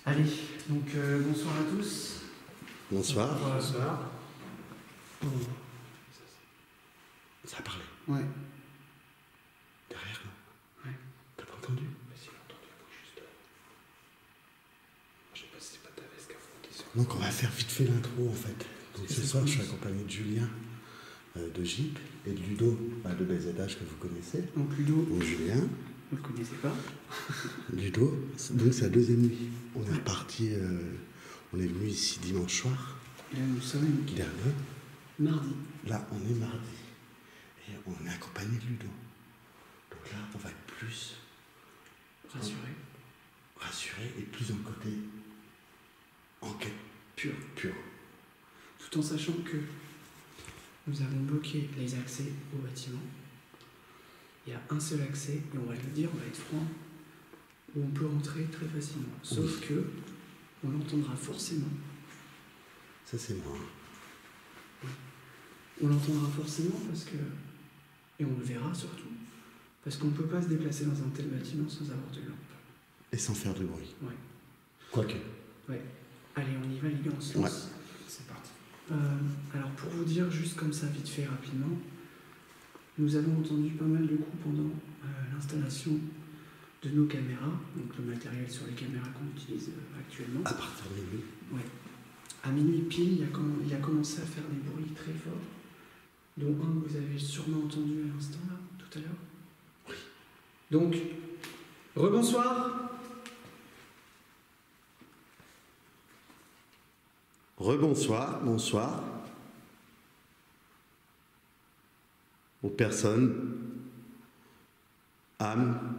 Allez, donc bonsoir à tous. Bonsoir. Bonsoir. Ça a parlé. Ouais. Derrière, non? Ouais. T'as pas entendu? Mais s'il a entendu la bouche juste. Je sais pas si c'est pas ta veste qui a frotti sur. Donc on va faire vite fait l'intro en fait. Donc ce soir je suis accompagné de Julien, de Jeep et de Ludo, de BZH que vous connaissez. Donc Ludo, Donc Julien, vous le connaissez pas. Ludo, donc c'est la deuxième nuit. On est reparti, on est venu ici dimanche soir. Et là nous sommes Dernier. mardi. Là on est mardi. Et on est accompagné de Ludo. Donc là on va être plus rassuré et plus en côté enquête Pur. pure. Tout en sachant que nous avons bloqué les accès au bâtiment. Il y a un seul accès, et on va le dire, on va être franc, où on peut rentrer très facilement. Sauf que on l'entendra forcément. Ça c'est moi. On l'entendra forcément parce que, et on le verra surtout, parce qu'on ne peut pas se déplacer dans un tel bâtiment sans avoir de lampe. Et sans faire de bruit. Ouais. Quoique. Ouais. Allez, on y va les gars, on se lance. Ouais. C'est parti. Alors pour vous dire juste comme ça, vite fait, rapidement, nous avons entendu pas mal de coups pendant l'installation de nos caméras, donc le matériel sur les caméras qu'on utilise actuellement. À partir de minuit. Ouais. À minuit pile, il a commencé à faire des bruits très forts, dont un que vous avez sûrement entendu à l'instant là, tout à l'heure. Oui. Donc, rebonsoir. Rebonsoir, bonsoir aux personnes, âmes,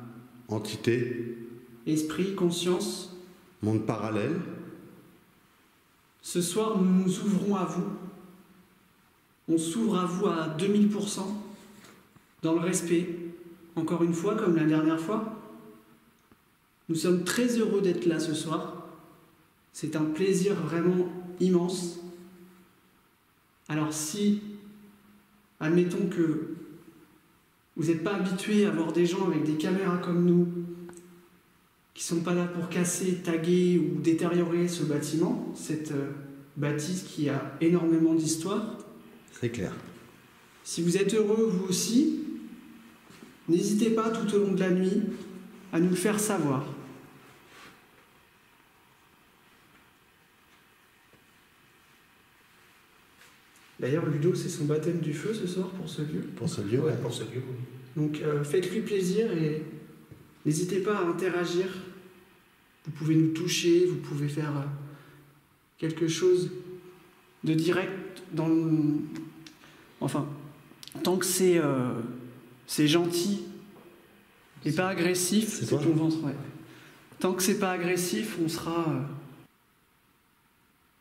entités, Esprit, conscience. monde parallèle. Ce soir, nous nous ouvrons à vous. On s'ouvre à vous à 2000%, dans le respect. Encore une fois, comme la dernière fois. Nous sommes très heureux d'être là ce soir. C'est un plaisir vraiment immense. Alors si, admettons que vous n'êtes pas habitués à voir des gens avec des caméras comme nous, qui ne sont pas là pour casser, taguer ou détériorer ce bâtiment, cette bâtisse qui a énormément d'histoire. C'est clair. Si vous êtes heureux, vous aussi, n'hésitez pas tout au long de la nuit à nous le faire savoir. D'ailleurs, Ludo, c'est son baptême du feu ce soir pour ce lieu. Pour ce lieu, Ouais, pour ce lieu, oui. Donc faites-lui plaisir et n'hésitez pas à interagir. Vous pouvez nous toucher, vous pouvez faire quelque chose de direct dans le... Enfin, tant que c'est gentil et pas agressif, C'est c'est toi ton ventre, ouais. Tant que c'est pas agressif, on sera...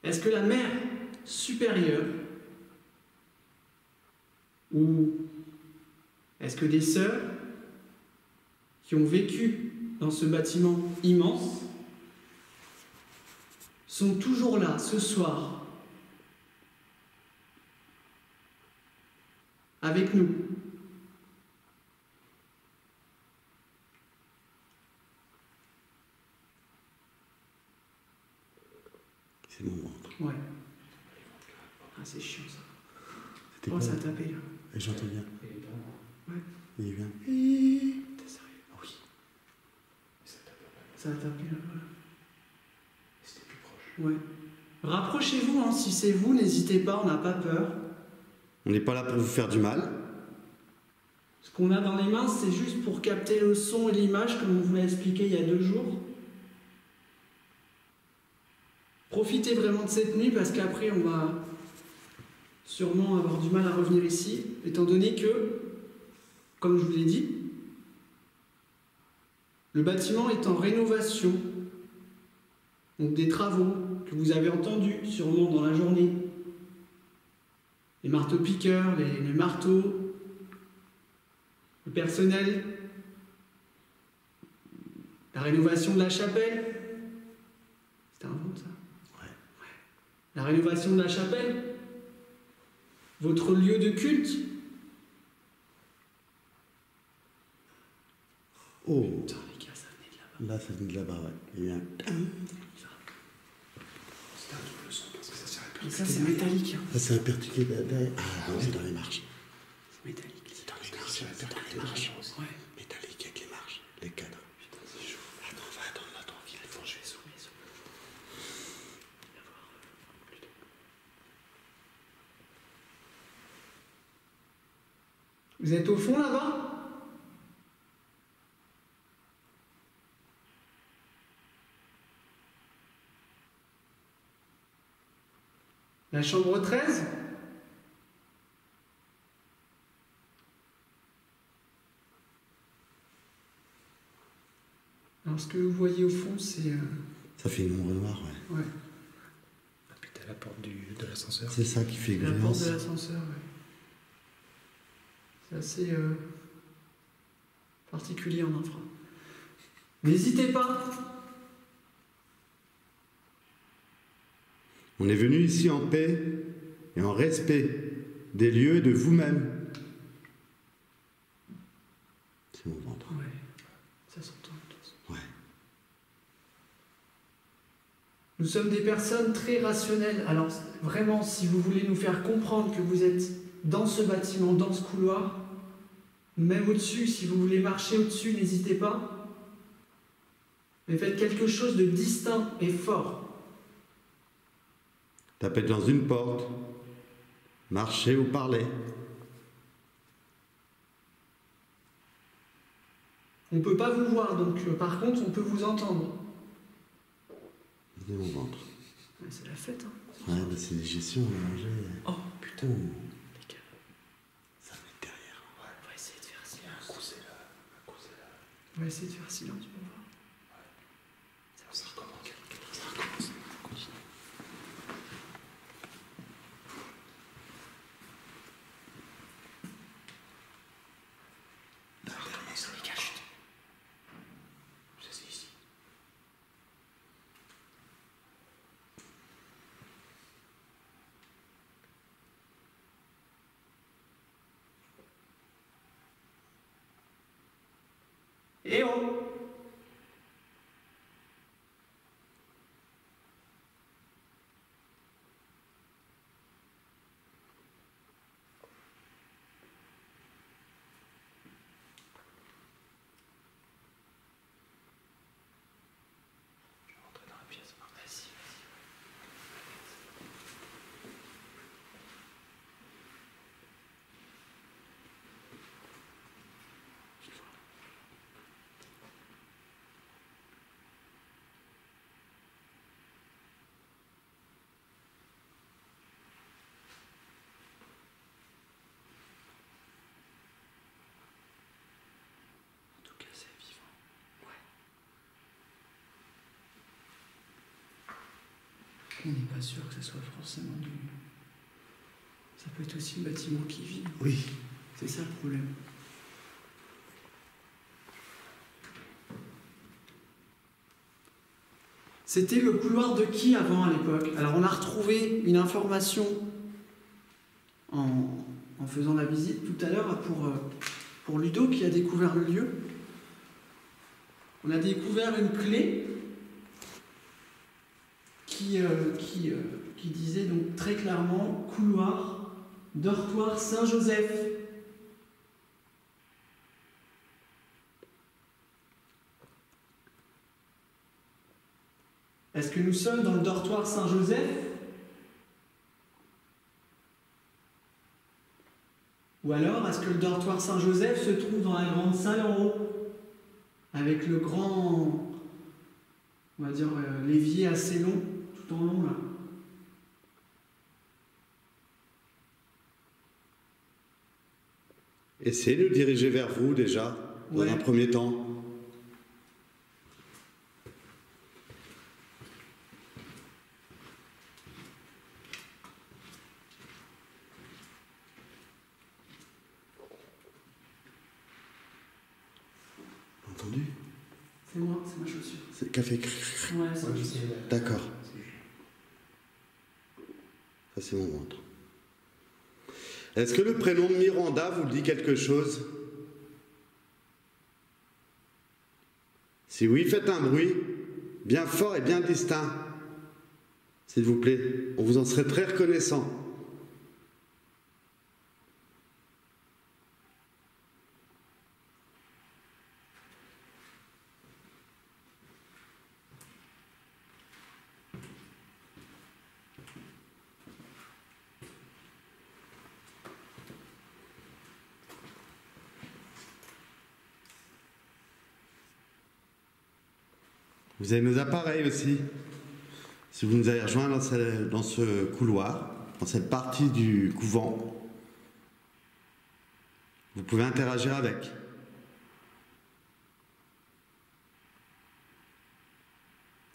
Est-ce que la mère supérieure ou est-ce que des sœurs qui ont vécu dans ce bâtiment immense sont toujours là ce soir avec nous? c'est mon ventre. Ouais. Ah, c'est chiant ça. C'était Oh, quoi ça a tapé là. Et j'entends bien. Et bon, Ouais. Il vient. T'es sérieux? Oui. ça tape pas. Ça a tapé là. Et c'était plus proche. Ouais. Rapprochez-vous, hein, si c'est vous, n'hésitez pas, on n'a pas peur. On n'est pas là pour vous faire du mal. Ce qu'on a dans les mains, c'est juste pour capter le son et l'image, comme on vous l'a expliqué il y a 2 jours. Profitez vraiment de cette nuit, parce qu'après, on va sûrement avoir du mal à revenir ici, étant donné que, comme je vous l'ai dit, le bâtiment est en rénovation. Donc des travaux que vous avez entendus sûrement dans la journée. Les marteaux-piqueurs, les marteaux, le personnel, la rénovation de la chapelle. C'était un vent, ça? Ouais. La rénovation de la chapelle, votre lieu de culte. Oh, Putain, les gars, ça venait de là-bas. là ça vient de là-bas, ouais. Il vient. Et ça, c'est métallique. Ça, c'est un pertuqué derrière. Ah, oui, c'est dans les marches. C'est métallique. C'est dans les marches. C'est dans les marches. Ouais. Métallique avec les marches, les cadres. Putain, c'est chaud. Attends, on va attendre là, tranquille. Il faut que je vais zoomer. Vous êtes au fond là-bas? La chambre 13? Alors ce que vous voyez au fond, c'est... Ça fait une ombre noire, ouais. Ouais, Ah, puis t'as la porte de l'ascenseur. C'est ça qui fait la porte gluance. de l'ascenseur, ouais. C'est assez particulier en infra. N'hésitez pas. On est venu ici en paix et en respect des lieux et de vous-même. C'est mon ventre. Ouais, ça s'entend. Ouais. Nous sommes des personnes très rationnelles. Alors vraiment, si vous voulez nous faire comprendre que vous êtes dans ce bâtiment, dans ce couloir, même au-dessus, si vous voulez marcher au-dessus, n'hésitez pas. Mais faites quelque chose de distinct et fort. Tapez dans une porte, marchez ou parlez. On ne peut pas vous voir, donc par contre, on peut vous entendre. C'est mon ventre. Ouais, c'est la fête, hein. Ouais, bah c'est des gestions, on a mangé. Oh, putain. Oh, Les gars, ça va être derrière. on va essayer de faire silence. Un coup c'est là, un coup c'est là. On va essayer de faire silence pour voir. Ça recommence. Ça recommence. Continue. Les gars, chut. Ça c'est ici. Eh oh! Je vais rentrer dans la pièce. Vas-y, en tout cas, c'est vivant. Ouais. On n'est pas sûr que ce soit forcément du... Ça peut être aussi le bâtiment qui vit. Oui. C'est ça le problème. C'était le couloir de qui avant à l'époque? Alors on a retrouvé une information en faisant la visite tout à l'heure pour Ludo qui a découvert le lieu. On a découvert une clé qui disait donc très clairement couloir, dortoir Saint-Joseph. Est-ce que nous sommes dans le dortoir Saint-Joseph? Ou alors, est-ce que le dortoir Saint-Joseph se trouve dans la grande salle en haut? Avec le grand, on va dire, l'évier assez long, tout en long là. Essayez de le diriger vers vous déjà, dans Ouais. un premier temps. Entendu? C'est moi, c'est ma chaussure. C'est café. Ouais, c'est ma chaussure. D'accord. Ça, c'est mon ventre. Est-ce que le prénom Miranda vous dit quelque chose? Si oui, faites un bruit bien fort et bien distinct. S'il vous plaît, on vous en serait très reconnaissant. Vous avez nos appareils aussi. Si vous nous avez rejoints dans ce couloir, dans cette partie du couvent, vous pouvez interagir avec.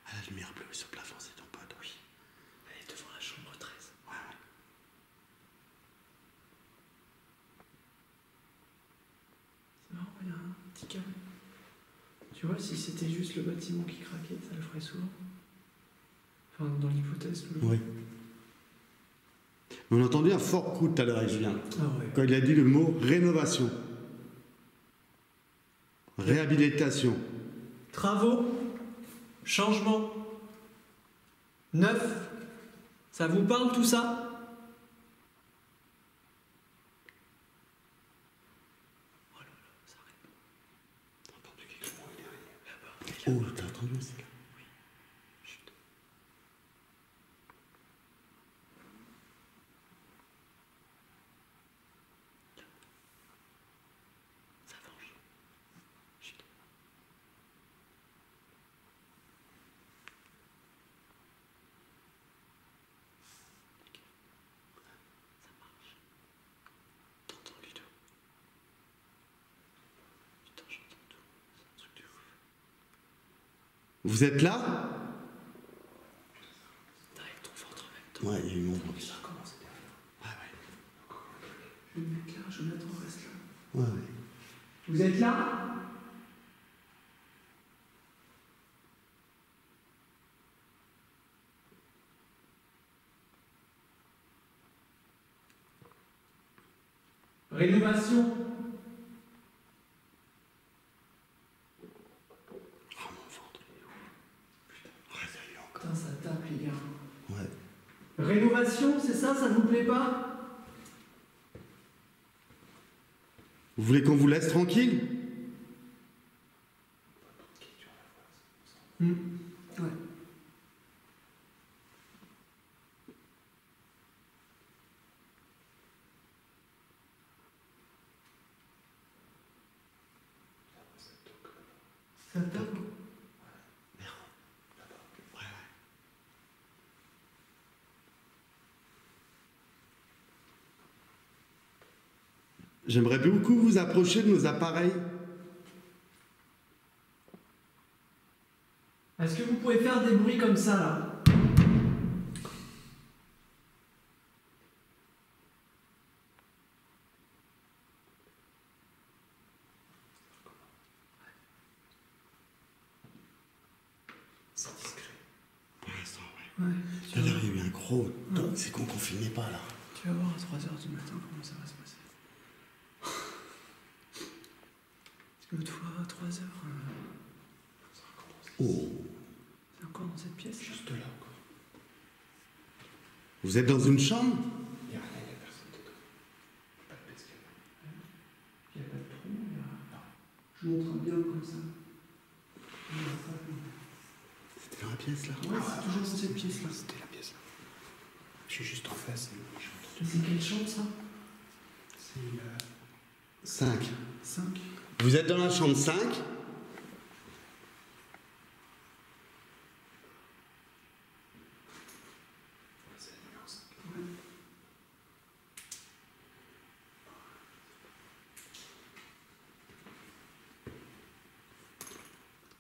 Ah, la lumière bleue sur le plafond, c'est ton pote, oui. Elle est devant la chambre 13. Ouais. C'est marrant, il y a un petit câble. Tu vois, si c'était juste le bâtiment qui craquait, ça le ferait souvent. Enfin, dans l'hypothèse. Oui. On a entendu un fort coup tout à l'heure avec Julien, Ah ouais. quand il a dit le mot rénovation, réhabilitation. Travaux, changement, neuf. Ça vous parle tout ça? Oh là là, ça répond. T'as entendu quelque chose derrière? Oh, t'as entendu aussi là? Oui. Chut. Ça venge. Chut. Ça marche. T'entends Ludo? Putain, j'entends tout. C'est un truc de ouf. Vous êtes là? T'as avec ton ventre en même temps. Ouais, il y a eu mon ventre. Ça commence derrière. Ouais, ouais. Je vais me mettre là, Jonathan reste là. Ouais, ouais. Vous êtes là? Rénovation. Oh, mon ventre, il est où? Putain, réveille encore. Putain, ça tape les gars. Ouais. Rénovation, c'est ça, ça vous plaît pas? Vous voulez qu'on vous laisse tranquille? Ouais. Ça tape? J'aimerais beaucoup vous approcher de nos appareils. Est-ce que vous pouvez faire des bruits comme ça là? C'est discret. Pour l'instant, ouais. Ouais. Tout à l'heure, il y a eu un gros toc, c'est qu'on confinait pas là. Tu vas voir à 3h du matin comment ça va se passer. Parce que l'autre fois, à 3h, Oh. c'est encore dans cette pièce. Juste là encore. Vous êtes dans une chambre? Il n'y a rien, il n'y a personne dedans. Pas de pescade. Il n'y a pas de trou, il y a... Je montre bien comme ça. C'était dans la pièce là? Ouais, c'est toujours dans cette pièce là. C'était la pièce là. Je suis juste en face. C'est quelle chambre ça? C'est 5. 5. Vous êtes dans la chambre 5? c'est la numéro 5. Ouais.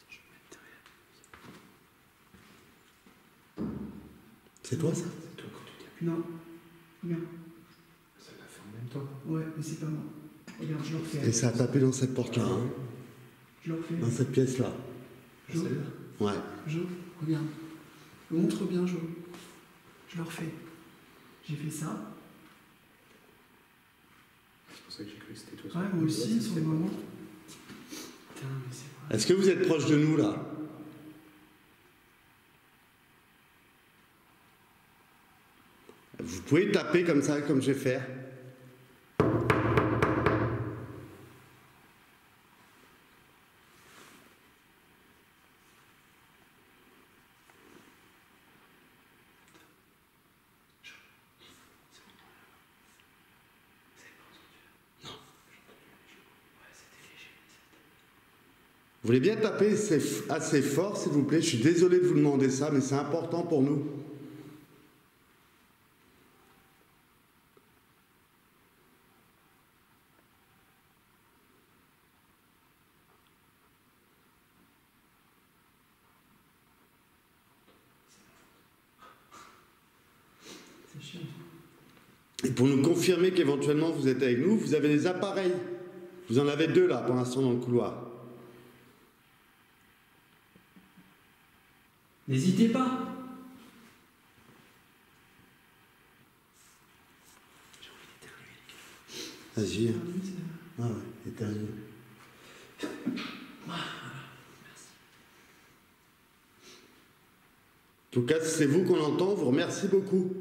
Je vais me mettre derrière. C'est toi ça? C'est toi quand tu dis. Non. Regarde. Ça l'a fait en même temps. Ouais, mais c'est pas moi. Regarde, je le refais. Et ça a tapé dans cette porte là, hein? Je le refais. Dans cette pièce là. Jo, Ouais. Jo, regarde. Montre bien, Jo. Je le refais. J'ai fait ça. C'est pour ça que j'ai cru que c'était toi. Ouais, moi aussi, sur le moment. Putain, mais c'est vrai. Est-ce que vous êtes proche de nous là? Vous pouvez taper comme ça, comme je vais faire. Vous voulez bien taper assez fort, s'il vous plaît? Je suis désolé de vous demander ça, mais c'est important pour nous. C'est chiant. Et pour nous confirmer qu'éventuellement vous êtes avec nous, vous avez des appareils. Vous en avez 2 là, pour l'instant, dans le couloir. N'hésitez pas. Vas-y. Ah ouais, éternue. En tout cas, si c'est vous qu'on entend, je vous remercie beaucoup.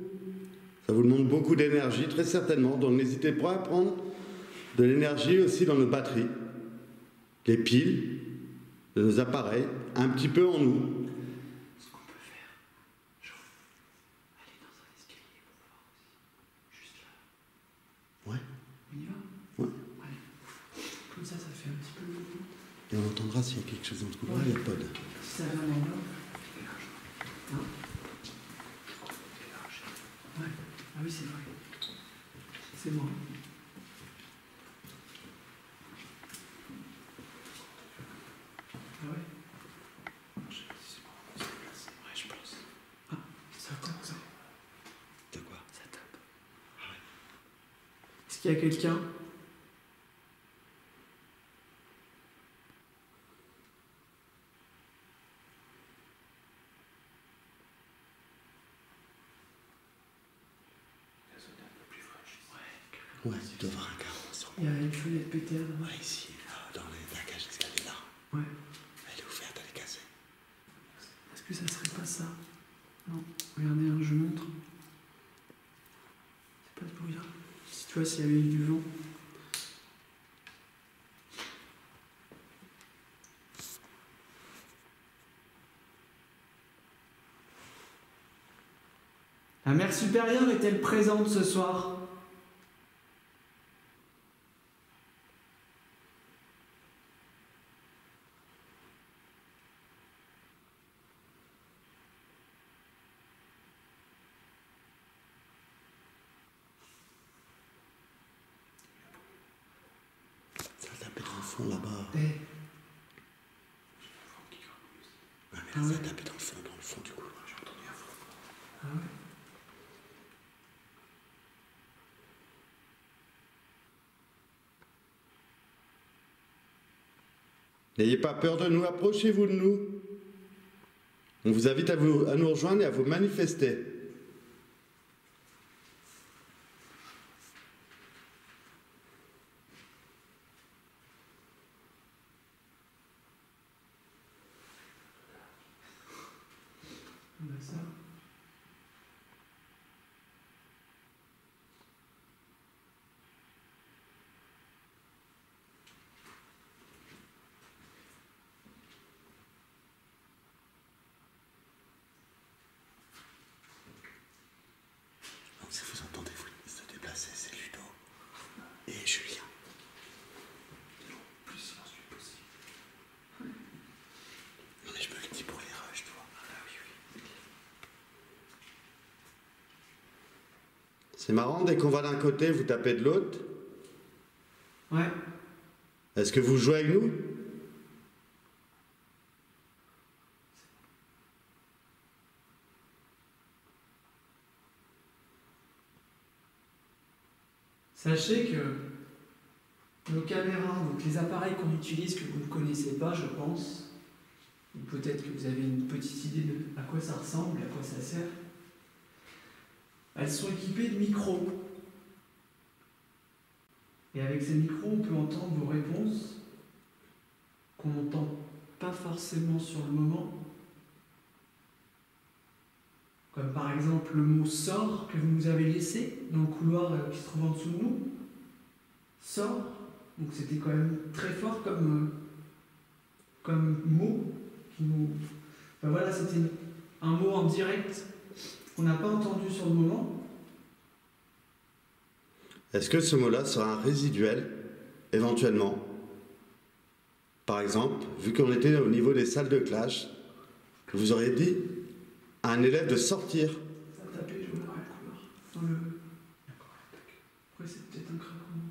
Ça vous demande beaucoup d'énergie, très certainement. Donc n'hésitez pas à prendre de l'énergie aussi dans nos batteries, les piles de nos appareils, un petit peu en nous. Ce qu'on peut faire, genre, aller dans un escalier pour voir aussi. Juste là. Ouais. On y va? Ouais. Allez. Comme ça fait un petit peu le coup. Et on entendra s'il y a quelque chose dans ce couloir, il y a pod. Si ça vient d'en bas. Hein? Ouais. Ah oui, c'est vrai. C'est moi. Ah ouais? Ouais, je pense. Ah, ça tape, ça. De quoi? Ça tape. Ah ouais. Est-ce qu'il y a quelqu'un? Ouais, il doit y avoir un carreau sur Il y a une fenêtre pétée là. Ouais, ici, dans la cage d'escalier là. Ouais. Elle est ouverte, elle est cassée. Est-ce que ça serait pas ça? Non. Regardez, hein, je montre. C'est pas ce bruit là. Si tu vois, s'il y avait eu du vent. La mère supérieure est-elle présente ce soir? Ça a tapé dans le fond là-bas. Eh. Ouais, mais Ah là, ça ouais. a tapé dans le fond du couloir. J'ai entendu un fond. Ah ouais. N'ayez pas peur de nous, approchez-vous de nous. On vous invite à nous rejoindre et à vous manifester. On a ça. Donc si vous entendez se déplacer, c'est Ludo et Julien. Plus silencieux possible. Non mais je me le dis pour les rushs, tu vois. Ah oui, oui. C'est marrant, dès qu'on va d'un côté, vous tapez de l'autre. Ouais. Est-ce que vous jouez avec nous? Sachez que nos caméras, donc les appareils qu'on utilise que vous ne connaissez pas, je pense, ou peut-être que vous avez une petite idée de à quoi ça ressemble et à quoi ça sert, elles sont équipées de micros. Et avec ces micros, on peut entendre vos réponses qu'on n'entend pas forcément sur le moment. Comme par exemple le mot sort que vous nous avez laissé dans le couloir qui se trouve en dessous de nous. Sort. Donc c'était quand même très fort comme mot qui nous. Enfin voilà, c'était un mot en direct qu'on n'a pas entendu sur le moment. Est-ce que ce mot-là sera un résiduel, éventuellement? Par exemple, vu qu'on était au niveau des salles de classe, vous auriez dit à un élève de sortir. Ça a tapé, je vois le couloir. Dans le. Après, c'est peut-être un craquement.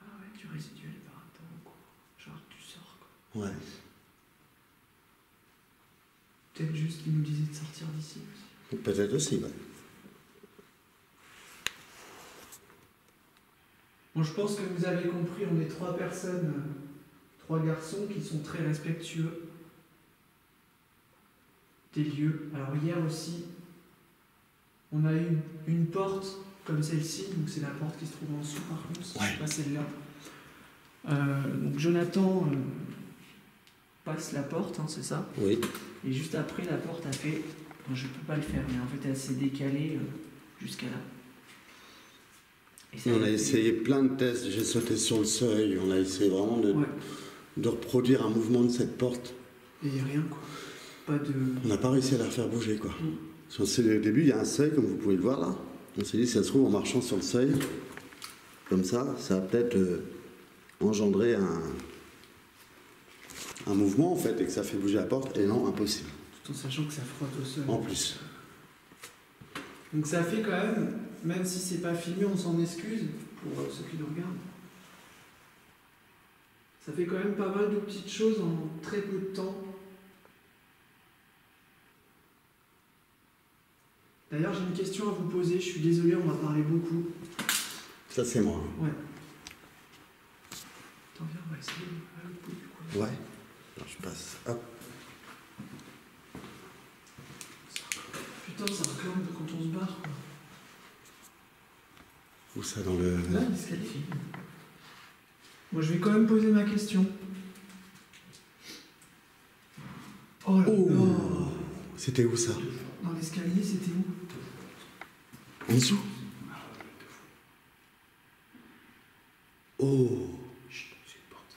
Ah ouais, du résiduel par rapport au cours. Genre, tu sors quoi. Ouais. Peut-être juste qu'il nous disait de sortir d'ici aussi. Peut-être aussi, ouais. Bon, je pense que vous avez compris, on est 3 personnes, 3 garçons qui sont très respectueux des lieux. Alors hier aussi, on a eu une porte comme celle-ci, donc c'est la porte qui se trouve en dessous par contre, c'est pas celle-là. Donc Jonathan passe la porte, hein, c'est ça? Oui. Et juste après, la porte a fait... Non, je peux pas le faire, mais en fait elle s'est décalée jusqu'à là. Et on a essayé plein de tests, j'ai sauté sur le seuil, on a essayé vraiment de reproduire un mouvement de cette porte. Et rien quoi. Pas de... On n'a pas réussi à la faire bouger quoi. Au début, il y a un seuil, comme vous pouvez le voir là. On s'est dit, si ça se trouve, en marchant sur le seuil, comme ça va peut-être engendrer un mouvement en fait, et que ça fait bouger la porte. Et non, impossible. Tout en sachant que ça frotte au sol. En plus. Donc ça fait quand même si c'est pas filmé, on s'en excuse pour ceux qui nous regardent. Ça fait quand même pas mal de petites choses en très peu de temps. D'ailleurs, j'ai une question à vous poser. Je suis désolé, on va parler beaucoup. Ça, c'est moi. Ouais. Attends, viens, on va essayer à l'autre bout du coup. Ouais. Alors, je passe. Hop. Putain, ça reclame quand on se barre, quoi. Où ça, dans le... Là, l'escalier. Moi, je vais quand même poser ma question. Oh là là. C'était où ça? Dans l'escalier, c'était où? En dessous? Oh. Chut, c'est une porte.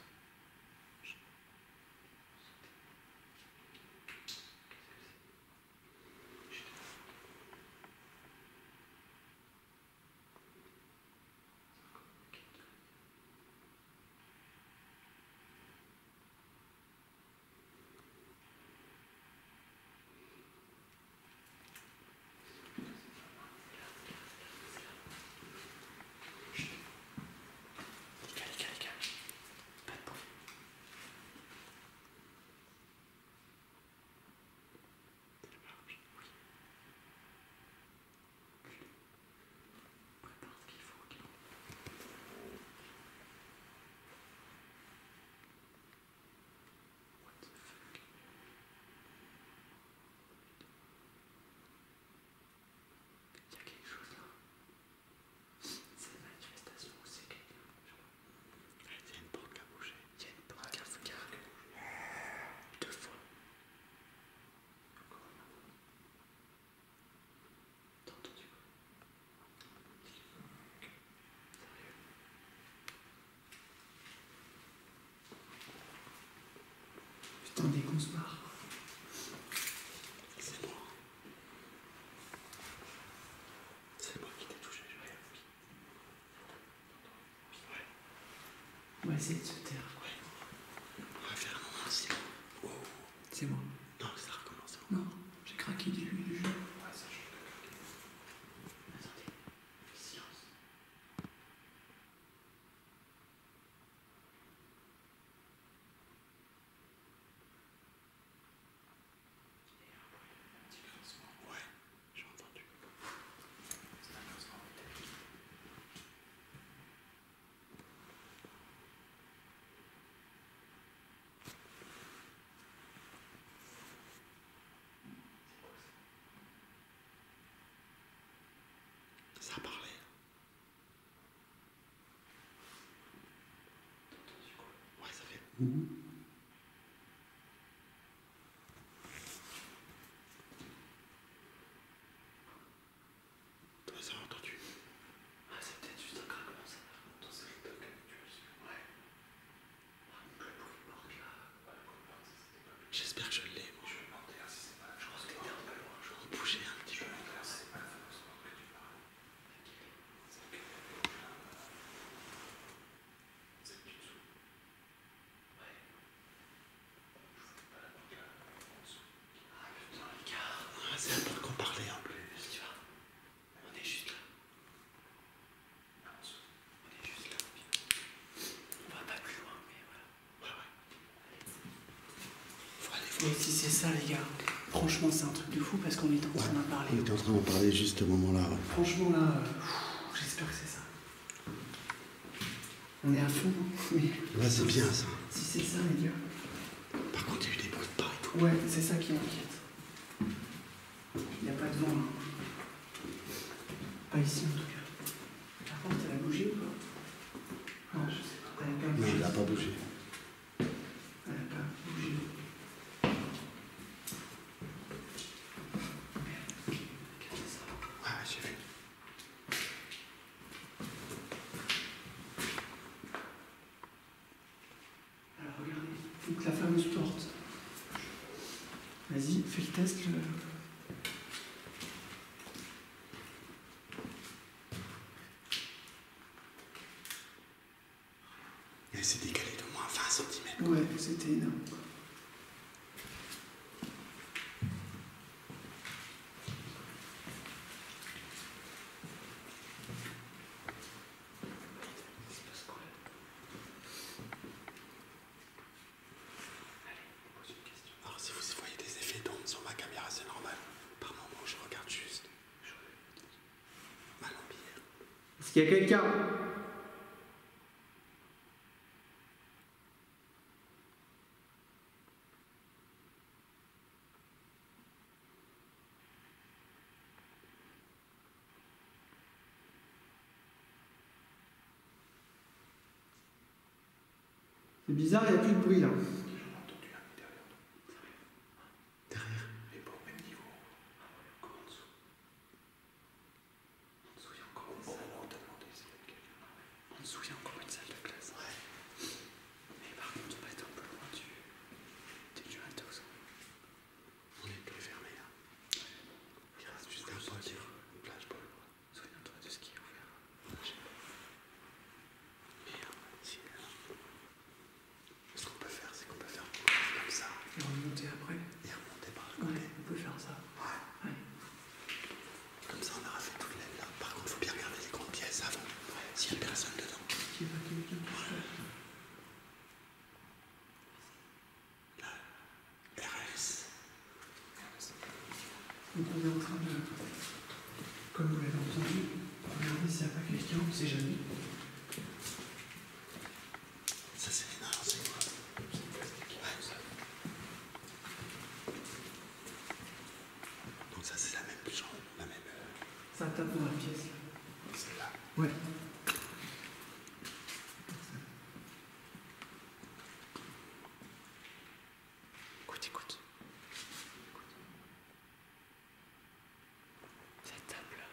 Putain, dès qu'on se barre. C'est moi. C'est moi qui t'ai touché, j'ai rien vu. On va essayer de se taire. On va faire un moment aussi. Oh. C'est moi. Non, ça a recommencé. Non, j'ai craqué du jeu. Ouais, ça, je Attendez, silence. Ouais, j'ai entendu. c'est un grincement. Toi, ça a entendu. Ah, c'est peut-être juste un craquement, ça. Dans ces TikTok habituels. Ouais. Ah, donc le bruit porte là. Ouais, pour voir si c'était pas plus. J'espère que je l'ai, moi. Je vais demander si c'est pas la Je pense que t'es un peu loin. Je vais bouger un petit Je peu. vais demander si c'est pas la fameuse porte que tu parles. C'est que celle du dessous. Ouais. Je voulais pas la porte là, en dessous. Ah putain, les gars. Ah, c'est la porte qu'on parlait en plus. Tu vois, on est juste là. Là, en dessous. On est juste là. On va pas plus loin, mais voilà. Faut aller Mais voir. si c'est ça, les gars, franchement, c'est un truc de fou parce qu'on était en train d'en parler. On était en train d'en parler juste au moment-là. Ouais. Franchement, là, j'espère que c'est ça. On est à fond, hein, mais Là, c'est bien ça. si c'est ça, les gars. Par contre, il y a eu des bruits de pas et tout. Ouais, c'est ça qui m'inquiète. Il n'y a pas de vent, là. Pas ici, en tout cas. Par contre, elle a bougé ou pas? Non, je sais pas. Elle a pas Non, bougé. il n'a pas bougé. Elle a pas bougé. Merde. Qu'est-ce que c'est ça? Ouais, j'ai vu. Alors, regardez. Donc, la fameuse porte. Vas-y, fais le test. Et elle s'est décalée de moins 20 cm. Ouais, c'était énorme. Il se passe quoi là? Allez, pose une question. Alors, si vous voyez des effets d'onde sur ma caméra, c'est normal. Par moment, je regarde juste. Ma lambière. Est-ce qu'il y a quelqu'un? C'est bizarre, il n'y a plus de bruit là. J'en ai entendu un derrière nous. Derrière. Mais pas au même niveau. Encore en dessous. En dessous, il y a encore une Au salle. moment où t'as demandé s'il y avait quelqu'un. En dessous, il y a encore une salle de classe. Ouais. Mais par contre, on va être un peu loin du matos. On est plus fermé là. Il reste juste un peu sur une plage pour le voir. Souviens-toi de ce qui est ouvert. Merde, si. Ce qu'on peut faire, c'est qu'on peut faire comme ça Et remonter après. et remonter par le côté. Ouais, on peut faire ça. Ouais. Comme ça, on aura fait toute l'aile là. Par contre, faut bien regarder les grandes pièces avant. S'il n'y a personne dedans. Qui va quelqu'un tout seul. RS. Donc on est en train de, comme vous l'avez entendu, regarder s'il n'y a pas quelqu'un, on ne sait jamais. Ça, c'est non, c'est quoi? Ouais, ça. Donc ça, c'est la même chambre, la même... Ça tape dans la pièce. celle-là. Ouais. Écoute, écoute. Cette table là.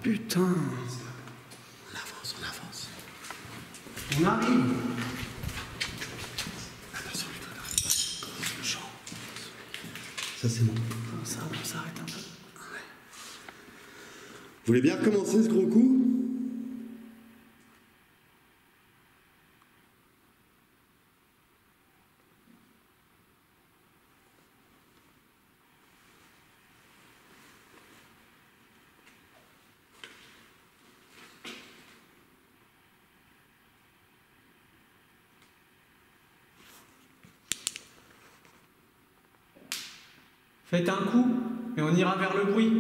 Putain. On avance, on avance. On arrive. Attention, lui, toi, n'arrive pas dans le champ. Ça, c'est bon. On s'arrête un peu. Vous voulez bien recommencer ce gros coup? Faites un coup et on ira vers le bruit.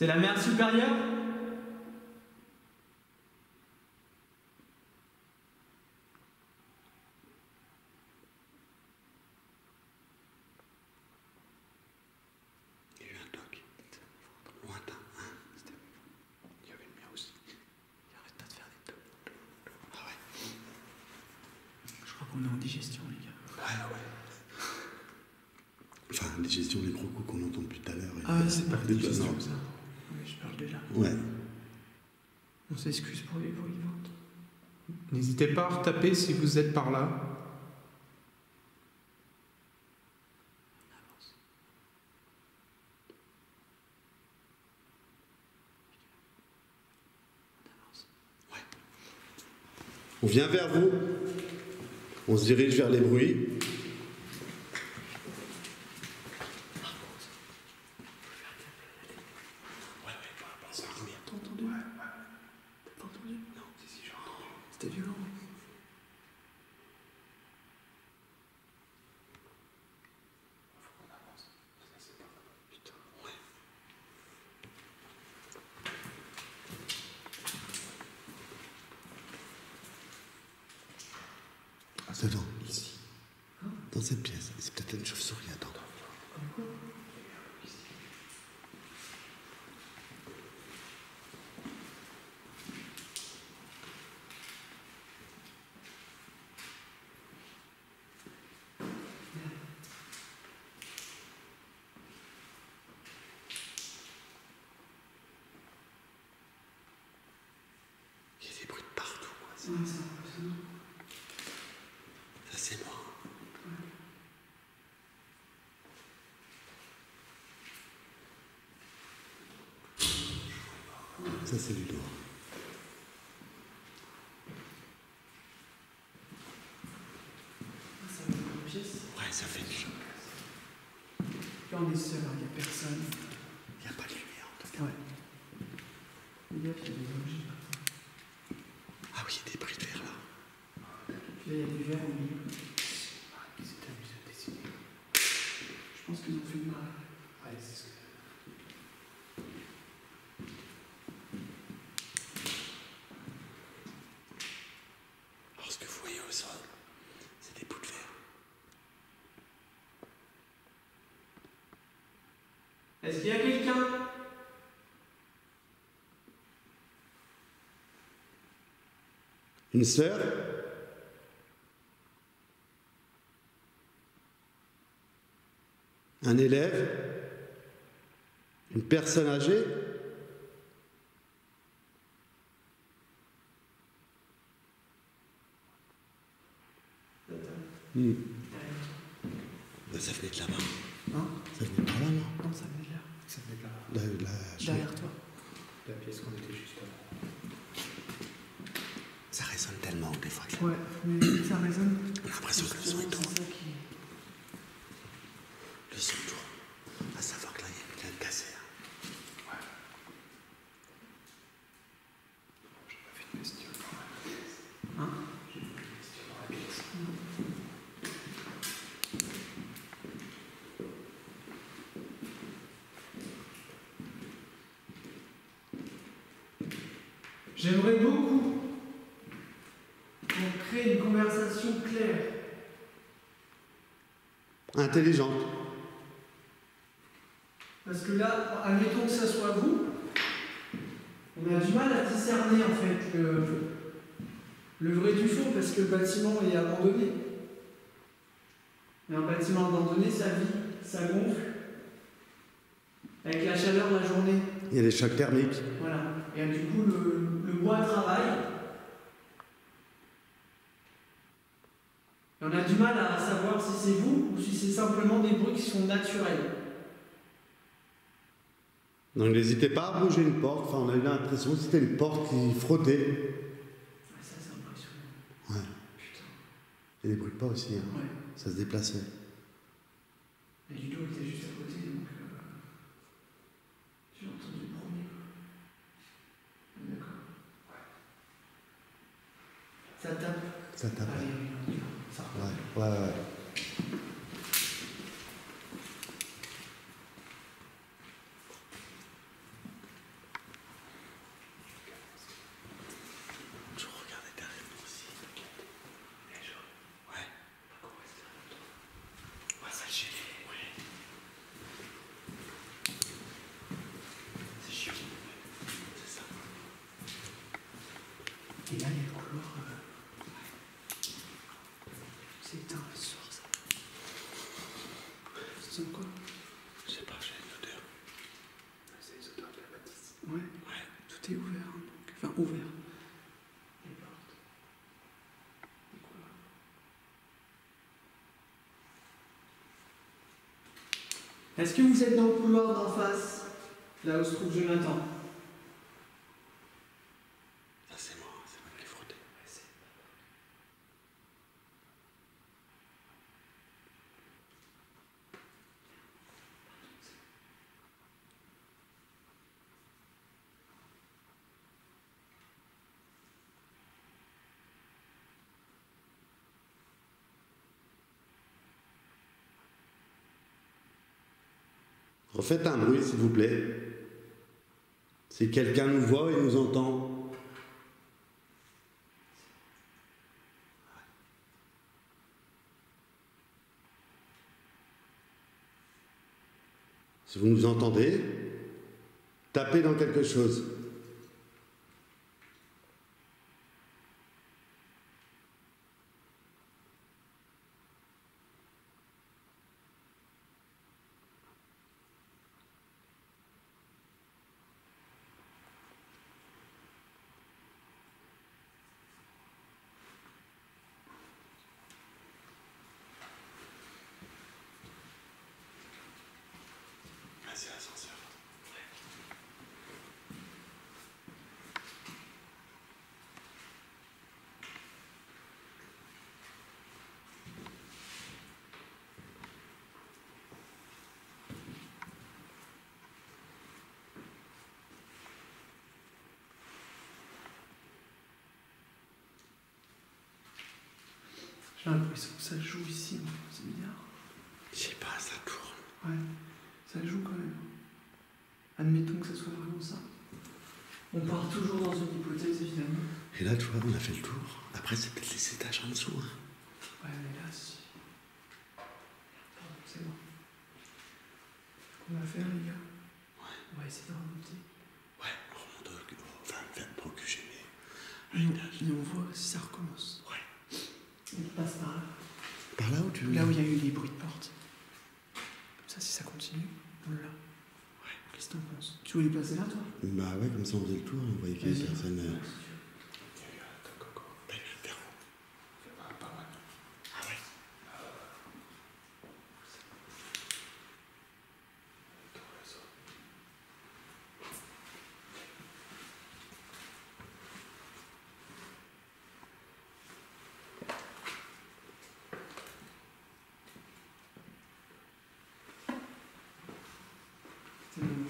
C'est la mère supérieure? Il y a eu un toc. Lointain. C'était... Il y avait le mien aussi. Il arrête pas de faire des tocs. Ah ouais. Je crois qu'on est en digestion, les gars. Ouais. Enfin, digestion, les gros coups qu'on entend depuis tout à l'heure. Ah, c'est pas des digestion, tonnes. ça. Oui, je parle de là. Ouais. On s'excuse pour les bruits de ventre. N'hésitez pas à retaper si vous êtes par là. On vient vers vous. On se dirige vers les bruits. T'as entendu? Ouais. T'as pas entendu? Non, si, j'ai entendu. C'était violent. Faut qu'on avance. Ça, c'est pas grave. Putain, ouais. Devant, ici. Dans cette pièce. C'est peut-être une chauve-souris, attends. Il y a des bruits de partout, quoi. C'est impressionnant. Ça, c'est moi. Ça, c'est du lourd. Ça va dans la pièce. Ouais, ça fait du choc. Là, on est seul, il n'y a personne. Il n'y a pas de lumière, en tout cas. Ouais. Les gars, il y a des objets. Ah oui, il y a des bruits de verre, là. Puis là, il y a des verres au milieu. Ils étaient amusés à dessiner. Je pense qu'ils ont fait une marée. Ouais, c'est ce que... Alors, ce que vous voyez au sol, c'est des bouts de verre. Est-ce qu'il y a quelqu'un? Une sœur? Un élève? Une personne âgée? Ben, ça venait de là-bas. Hein? Ça venait par là, non? Non, ça venait de là. Ça venait de la Derrière toi. pièce qu'on était juste avant. Ça résonne tellement des fois. Ouais, mais ça résonne. On a l'impression que le son C'est tourne. ça qui... Le son tourne. À savoir que là, il y a une cassée. Ouais. J'ai pas fait de bestiole dans la pièce. Hein? J'ai fait de bestiole dans la pièce. J'aimerais beaucoup qu'on crée une conversation claire. Intelligente. Parce que là, admettons que ça soit vous, on a du mal à discerner en fait le vrai du faux parce que le bâtiment est abandonné. Et un bâtiment abandonné, ça vit, ça gonfle. Avec la chaleur de la journée. Il y a des chocs thermiques. Voilà. Et du coup, le bois travaille. Et on a du mal à savoir si c'est vous ou si c'est simplement des bruits qui sont naturels. Donc n'hésitez pas à bouger une porte. Enfin, on a eu l'impression que c'était une porte qui frottait. Ouais, ça, c'est impressionnant. Ouais. Putain. Il y a des bruits de pas aussi. Hein. Ouais. Ça se déplaçait. Et Ludo était juste à côté, donc j'ai entendu le premier. D'accord. Ouais. Ça tape. Ça tape. Allez, on y va. Ça repart. Ouais, ouais, ouais. ouvert. Les portes. Les couloirs. Est-ce que vous êtes dans le couloir d'en face, là où se trouve Jonathan? Ça, c'est moi qui ai frotté. Refaites un bruit, s'il vous plaît. Si quelqu'un nous voit et nous entend. Si vous nous entendez, tapez dans quelque chose. Ah, c'est l'ascenseur. J'ai l'impression que ça joue ici, moi. C'est bizarre. Je sais pas, ça tourne. Ouais, ça joue quand même. Admettons que ça soit vraiment ça. On part toujours dans une hypothèse, évidemment. Et là, tu vois, on a fait le tour. Après, c'est peut-être les étages en dessous. Hein. Ouais, mais là, si. Pardon, c'est bon. Ce qu'on va faire, les gars, on va essayer de remonter. Ouais, on remonte enfin, pas au QG, mais à Et l'étage. on voit si ça recommence. Ouais. On passe par là. Par là où tu veux? Là où il y a eu les bruits de porte. Comme ça, si ça continue, on l'a. Ouais. Qu'est-ce que t'en penses? Tu voulais passer là, toi? Bah ouais, comme ça on faisait le tour, on voyait qu'il y avait personne. Ouais, si tu veux. Vers où? Ah ouais. C'est bon.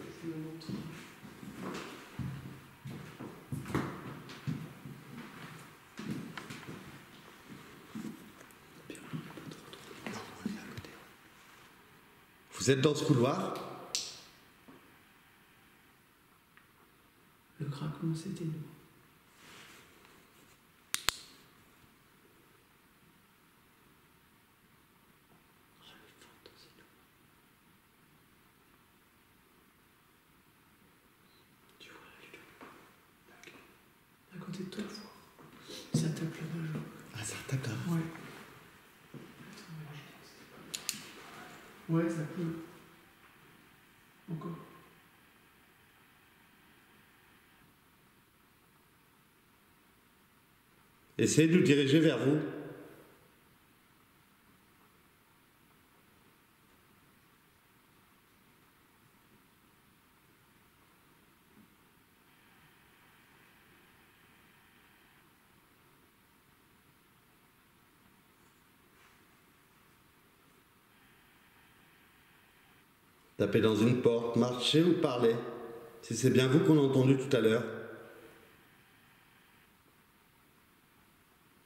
Je le montre. Non, on est à côté. Vous êtes dans ce couloir? Le craquement, c'était nous. Tu vois là, les gars. À côté de toi, ça tape là-bas, genre. Ah, ça tape là. Ouais. Ouais, ça peut. Encore. Essayez de nous diriger vers vous. Tapez dans une porte, marchez ou parlez. Si c'est bien vous qu'on a entendu tout à l'heure.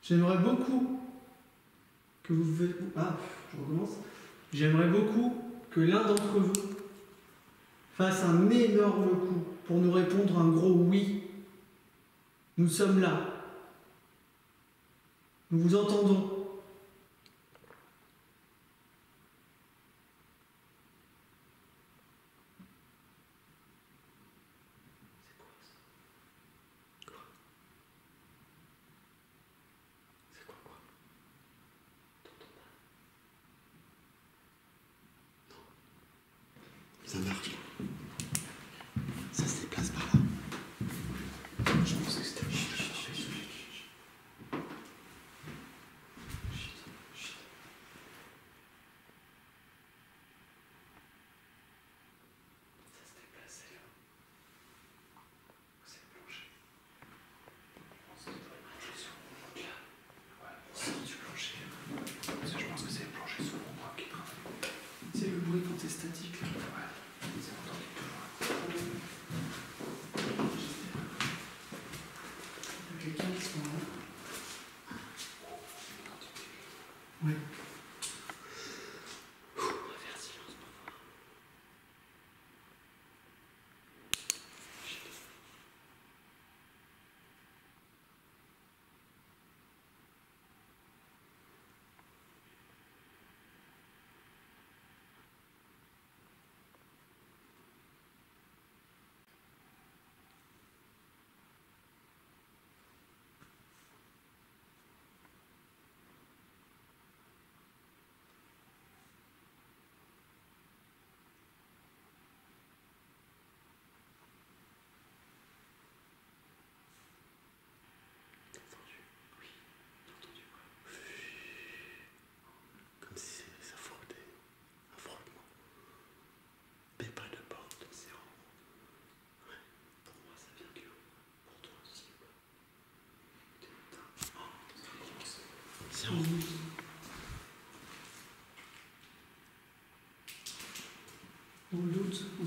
J'aimerais beaucoup que vous... Ah, je recommence. J'aimerais beaucoup que l'un d'entre vous fasse un énorme coup pour nous répondre un gros oui. Nous sommes là. Nous vous entendons. C'est quoi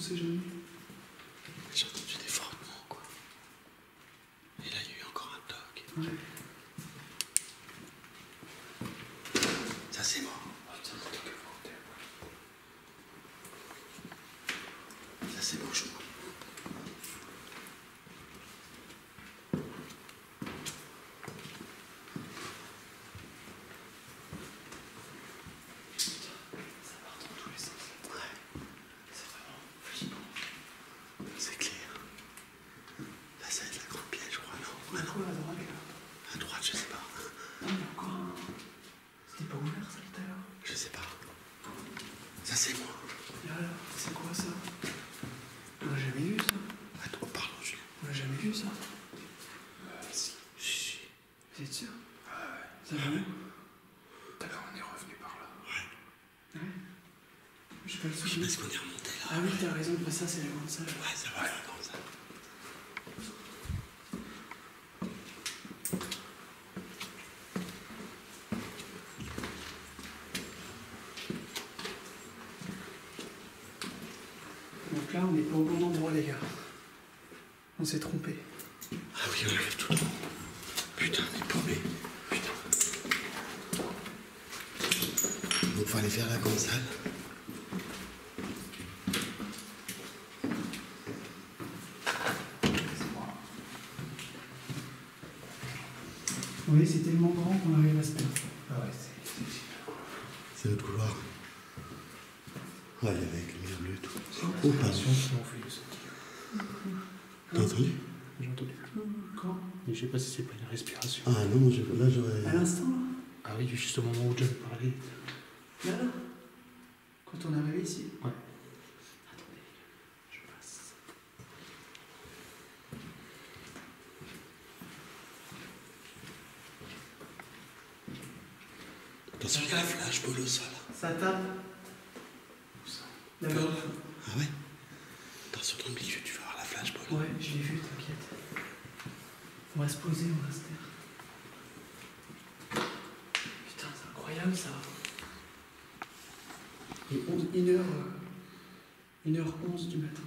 sait jamais. J'ai entendu des frottements, quoi. Et là, il y a eu encore un toc. Ouais. Ça, c'est mort. Ça, c'est bouche. C'est clair. Là, ça va être la grande pièce, je crois, non? Ah non. À droite, là. À droite, je sais pas. Non, il y a encore un... C'était pas ouvert, ça, tout à l'heure. Je sais pas. Ça, c'est moi. Et là, c'est quoi, ça? On l'a jamais vu, ça. Attends, pardon, Julien. On l'a jamais vu, ça. Si. Si. Vous êtes sûr? Ouais. Ça va où? Tout à l'heure, on est revenu par là. Ouais. J'ai pas le Oui, souvenir. parce qu'on est remonté là. Ah oui, t'as raison, bah ça, c'est la grande salle. Ouais, ça va, la grande salle. Donc là, on n'est pas au bon endroit, les gars. On s'est trompé. Ah oui, on arrive tout le temps. Putain, on est paumé. Putain. Donc, faut aller faire la grande salle. Oui, c'est tellement grand qu'on arrive à se perdre. Ah ouais, c'est C'est notre couloir. Ouais, avec le mur bleu et tout. c'est Oh, pardon. l'impression qu'ils ont fait le sentir. T'as entendu? J'ai entendu. Quand? Mais je sais pas si c'est pas une respiration. Ah non, là, j'aurais. À l'instant, là? Ah oui, juste au moment où John parlait. Là, là? Quand on est arrivé ici? Ouais. Attendez, je passe. Attention, il y a la flash ball au sol. Ça tape. Là-bas. Ah ouais? Attention, dans le milieu, tu vas avoir la flash ball. Ouais, je l'ai vu, t'inquiète. On va se poser, on va se taire. Putain, c'est incroyable ça. Il est 1h11 du matin.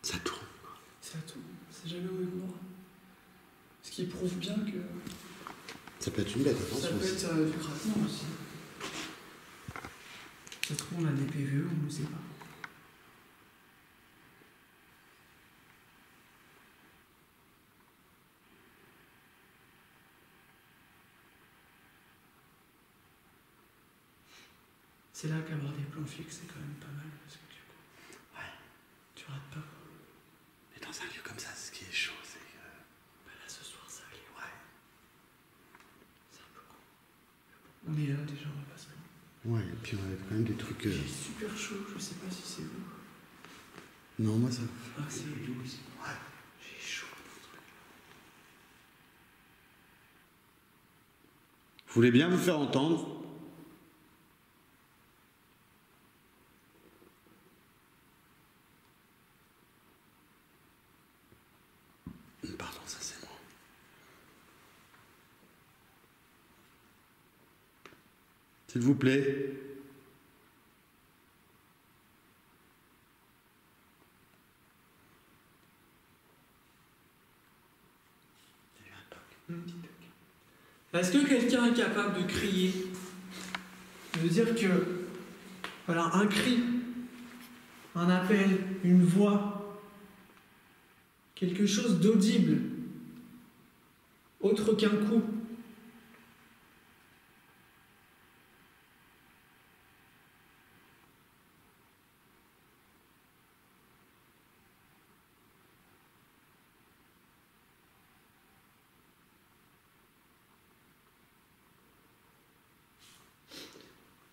Ça tourne. C'est à tout. C'est jamais au même endroit. Ce qui prouve bien que Ça peut être une bête, ça attention. peut aussi. être du craquement aussi. Ça se trouve, on a des PVE, on ne sait pas. C'est là qu'avoir des plans fixes, c'est quand même pas mal. Parce que du coup, Ouais. tu rates pas. Mais dans un lieu comme ça, ce qui est chaud, c'est que. Bah là, ce soir, ça allait. Ouais. C'est un peu con. On est là déjà, on va pas se plaindre. Ouais, et puis on a quand même des trucs. J'ai super chaud, je sais pas si c'est vous. Non, moi ça. Ah, c'est doux ici. Ouais. J'ai chaud. Vous voulez bien vous faire entendre? Pardon, ça c'est moi. S'il vous plaît. Est-ce que quelqu'un est capable de crier? De dire que, voilà, un cri, un appel, une voix, quelque chose d'audible, autre qu'un coup.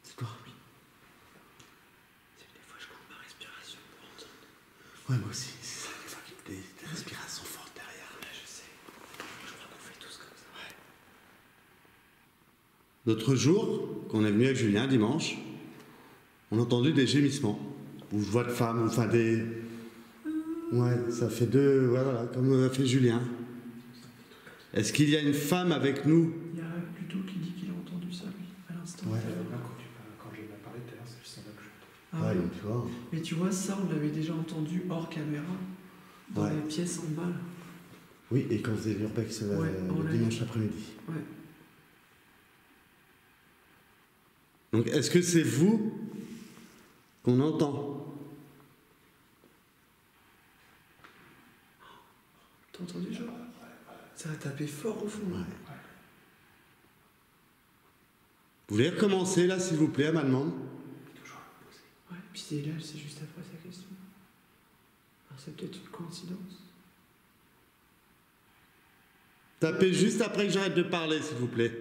C'est toi? Oui. Des fois, je compte ma respiration pour entendre. Ouais, moi aussi. C'est ça, des fois, des respirations fortes derrière. Ouais, je sais. Je crois qu'on fait tous comme ça. Ouais. L'autre jour, quand on est venu avec Julien dimanche, on a entendu des gémissements. Ou voix de femme, enfin des. Ouais, ça fait deux. Ouais, voilà, comme a fait Julien. Est-ce qu'il y a une femme avec nous? Il y a plutôt qui dit qu'il a entendu ça, lui. Ah Ah, ouais. donc, tu vois. Mais tu vois, ça, on l'avait déjà entendu hors caméra, dans Ouais. les pièces en bas. Là. Oui, et quand vous faisait l'urbex Ouais, en le live. dimanche après-midi. Ouais. Donc, est-ce que c'est vous qu'on entend? T'as entendu, genre? Ça a tapé fort au fond. Ouais. Vous voulez recommencer là, s'il vous plaît, à ma demande? Ouais, puis c'est là, c'est juste après sa question. Alors c'est peut-être une coïncidence. Tapez juste après que j'arrête de parler, s'il vous plaît.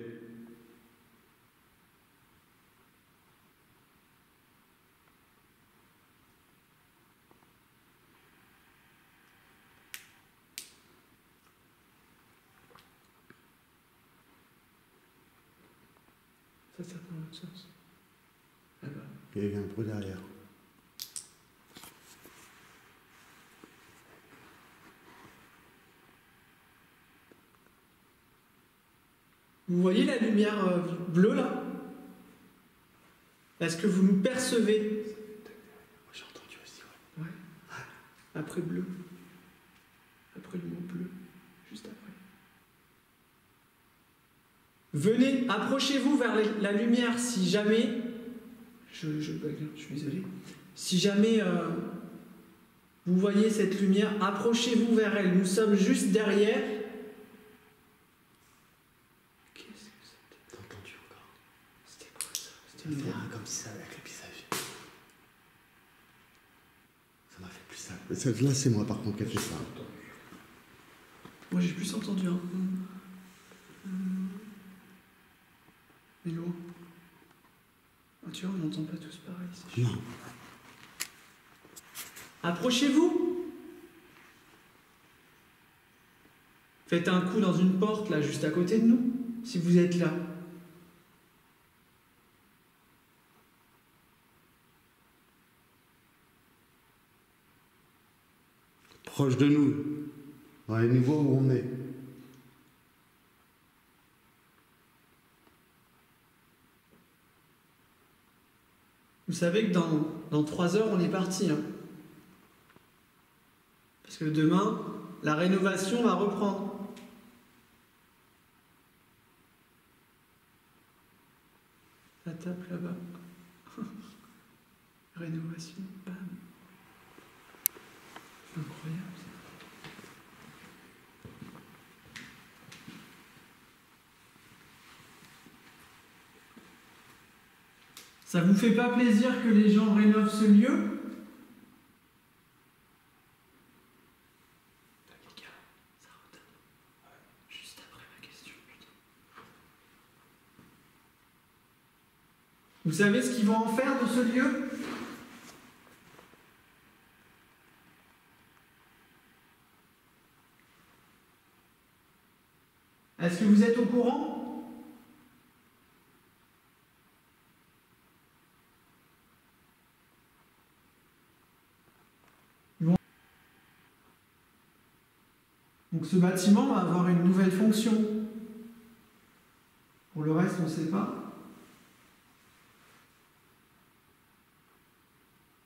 Ça tape dans l'autre sens. Ah bah. Il y avait un bruit derrière. Vous voyez la lumière bleue là? Est-ce que vous nous percevez? Moi, j'ai entendu aussi, ouais. Ouais. Après bleu. Après le mot bleu. Juste après. Venez, approchez-vous vers la lumière si jamais. Je bug, je suis désolé. Si jamais vous voyez cette lumière, approchez-vous vers elle. Nous sommes juste derrière. Qu'est-ce que c'était? T'as entendu encore? C'était quoi ça? C'était Ça une fait voix. un comme si ça avec le visage. Ça m'a fait plus ça. Là, c'est moi, par contre, qui a fait ça. Moi j'ai plus entendu un. Mais loin. Ah, tu vois, on n'entend pas tous pareil. C'est chiant. Non. Approchez-vous. Faites un coup dans une porte là, juste à côté de nous, si vous êtes là. Proche de nous, dans les niveaux où on est. Vous savez que dans 3 heures, on est parti. Hein. Parce que demain, la rénovation va reprendre. Ça tape là-bas. Rénovation, bam. Incroyable. Ça vous fait pas plaisir que les gens rénovent ce lieu? Les gars, ça retarde. Juste après ma question, putain. Vous savez ce qu'ils vont en faire de ce lieu? Est-ce que vous êtes au courant? Donc ce bâtiment va avoir une nouvelle fonction. Pour le reste, on ne sait pas.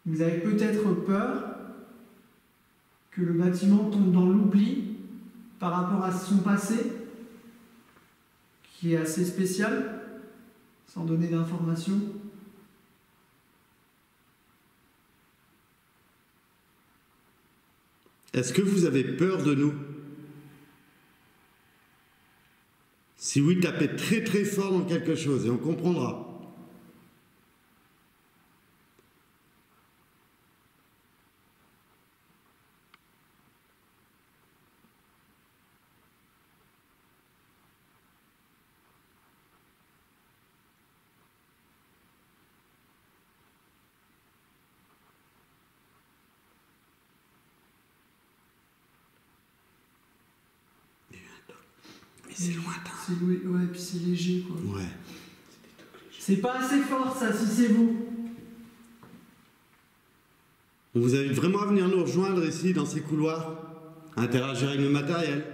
Vous avez peut-être peur que le bâtiment tombe dans l'oubli par rapport à son passé, qui est assez spécial, sans donner d'informations. Est-ce que vous avez peur de nous? Si oui, tapez très très fort dans quelque chose et on comprendra. Mais c'est lointain. Ouais, puis c'est léger, quoi. Ouais. C'est pas assez fort, ça, si c'est vous. On vous invite vraiment à venir nous rejoindre ici, dans ces couloirs, à interagir avec le matériel.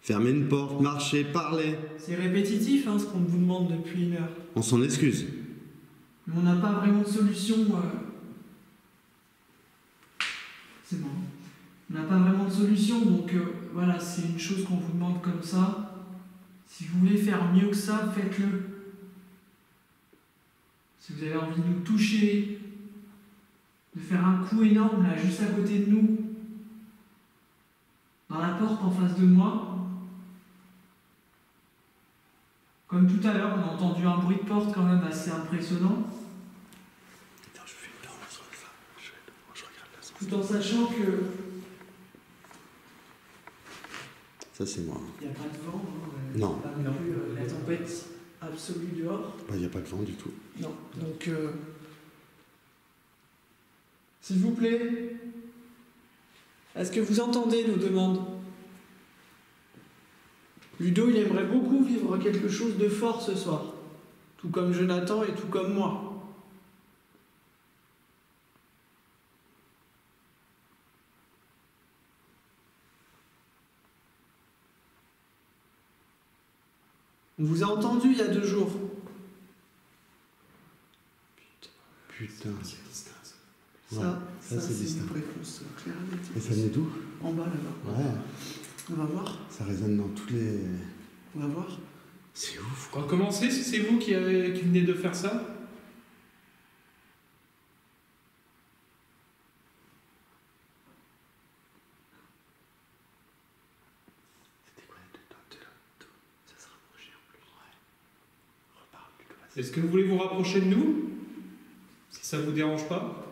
Fermer une porte, marcher, parler. C'est répétitif, hein, ce qu'on vous demande depuis 1 heure. On s'en excuse. Mais on n'a pas vraiment de solution. C'est bon. On n'a pas vraiment de solution, donc voilà, c'est une chose qu'on vous demande comme ça. Si vous voulez faire mieux que ça, faites-le. Si vous avez envie de nous toucher, de faire un coup énorme là, juste à côté de nous, dans la porte en face de moi, comme tout à l'heure, on a entendu un bruit de porte quand même assez impressionnant. Attends, je fais une danse, je regarde la sens. Tout en sachant que Ça, c'est moi. il n'y a pas de vent, Non. pas non plus la tempête absolue dehors. Il n'y a pas de vent du tout. Non, donc s'il vous plaît, est-ce que vous entendez nos demandes? Ludo, il aimerait beaucoup vivre quelque chose de fort ce soir, tout comme Jonathan et tout comme moi. On vous a entendu il y a 2 jours. Putain. Ça, Ouais, ça, c'est c'est distinct. une réponse claire et nette. Et ça vient d'où? En bas là-bas. Ouais, On va voir. ça résonne dans toutes les... On va voir. C'est ouf. Recommencez si c'est vous qui venez de faire ça. C'était quoi les 2 tocs là? Ça se rapprochait en plus. Ouais. Reparle du passé. Est-ce que vous voulez vous rapprocher de nous? Si ça vous dérange pas.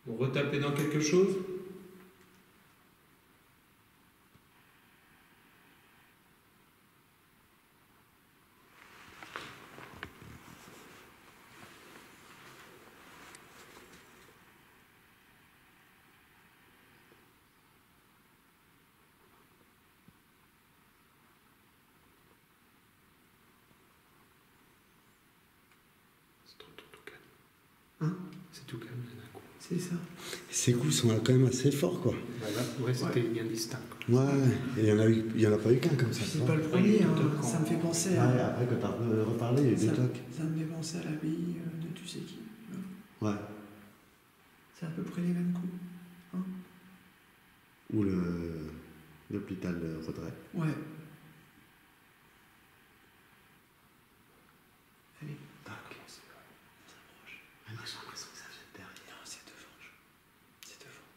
Vous retapez dans quelque chose? C'est trop calme. Hein? C'est tout calme d'un coup. C'est ça. Ces coups sont quand même assez forts, quoi. Voilà, ouais, c'était bien distinct. Ouais, et il y en a pas eu qu'un comme ça. C'est tu pas vois. le premier, hein. Peut-être Ça me fait penser Ouais, à. après quand t'as reparlé, il y a eu des Ça, tocs. ça me fait penser à l'abbaye de tu sais qui. Ouais. C'est à peu près les mêmes coups. Ou l'hôpital de Vaudrey. Ouais. Allez, Tac. On s'approche. Mais moi j'ai l'impression que ça vient de derrière. non, c'est devant. C'est devant.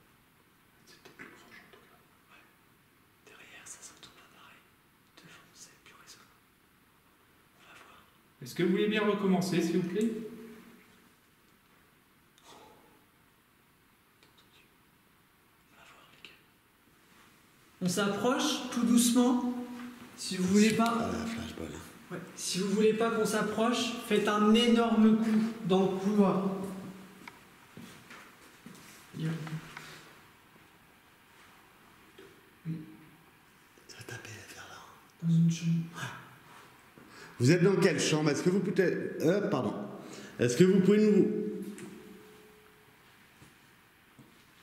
C'était plus proche en tout cas. Derrière, ça s'entend pas pareil. Devant, c'est plus résonnant. On va voir. Est-ce que vous voulez bien recommencer, s'il vous plaît? On s'approche tout doucement. Si vous voulez pas. Ah, la flashball. Ouais. Si vous voulez pas qu'on s'approche, faites un énorme coup dans le couloir. Ça va taper vers là. Dans une chambre. Vous êtes dans quelle chambre? Est-ce que vous pouvez... pardon. Est-ce que vous pouvez nous...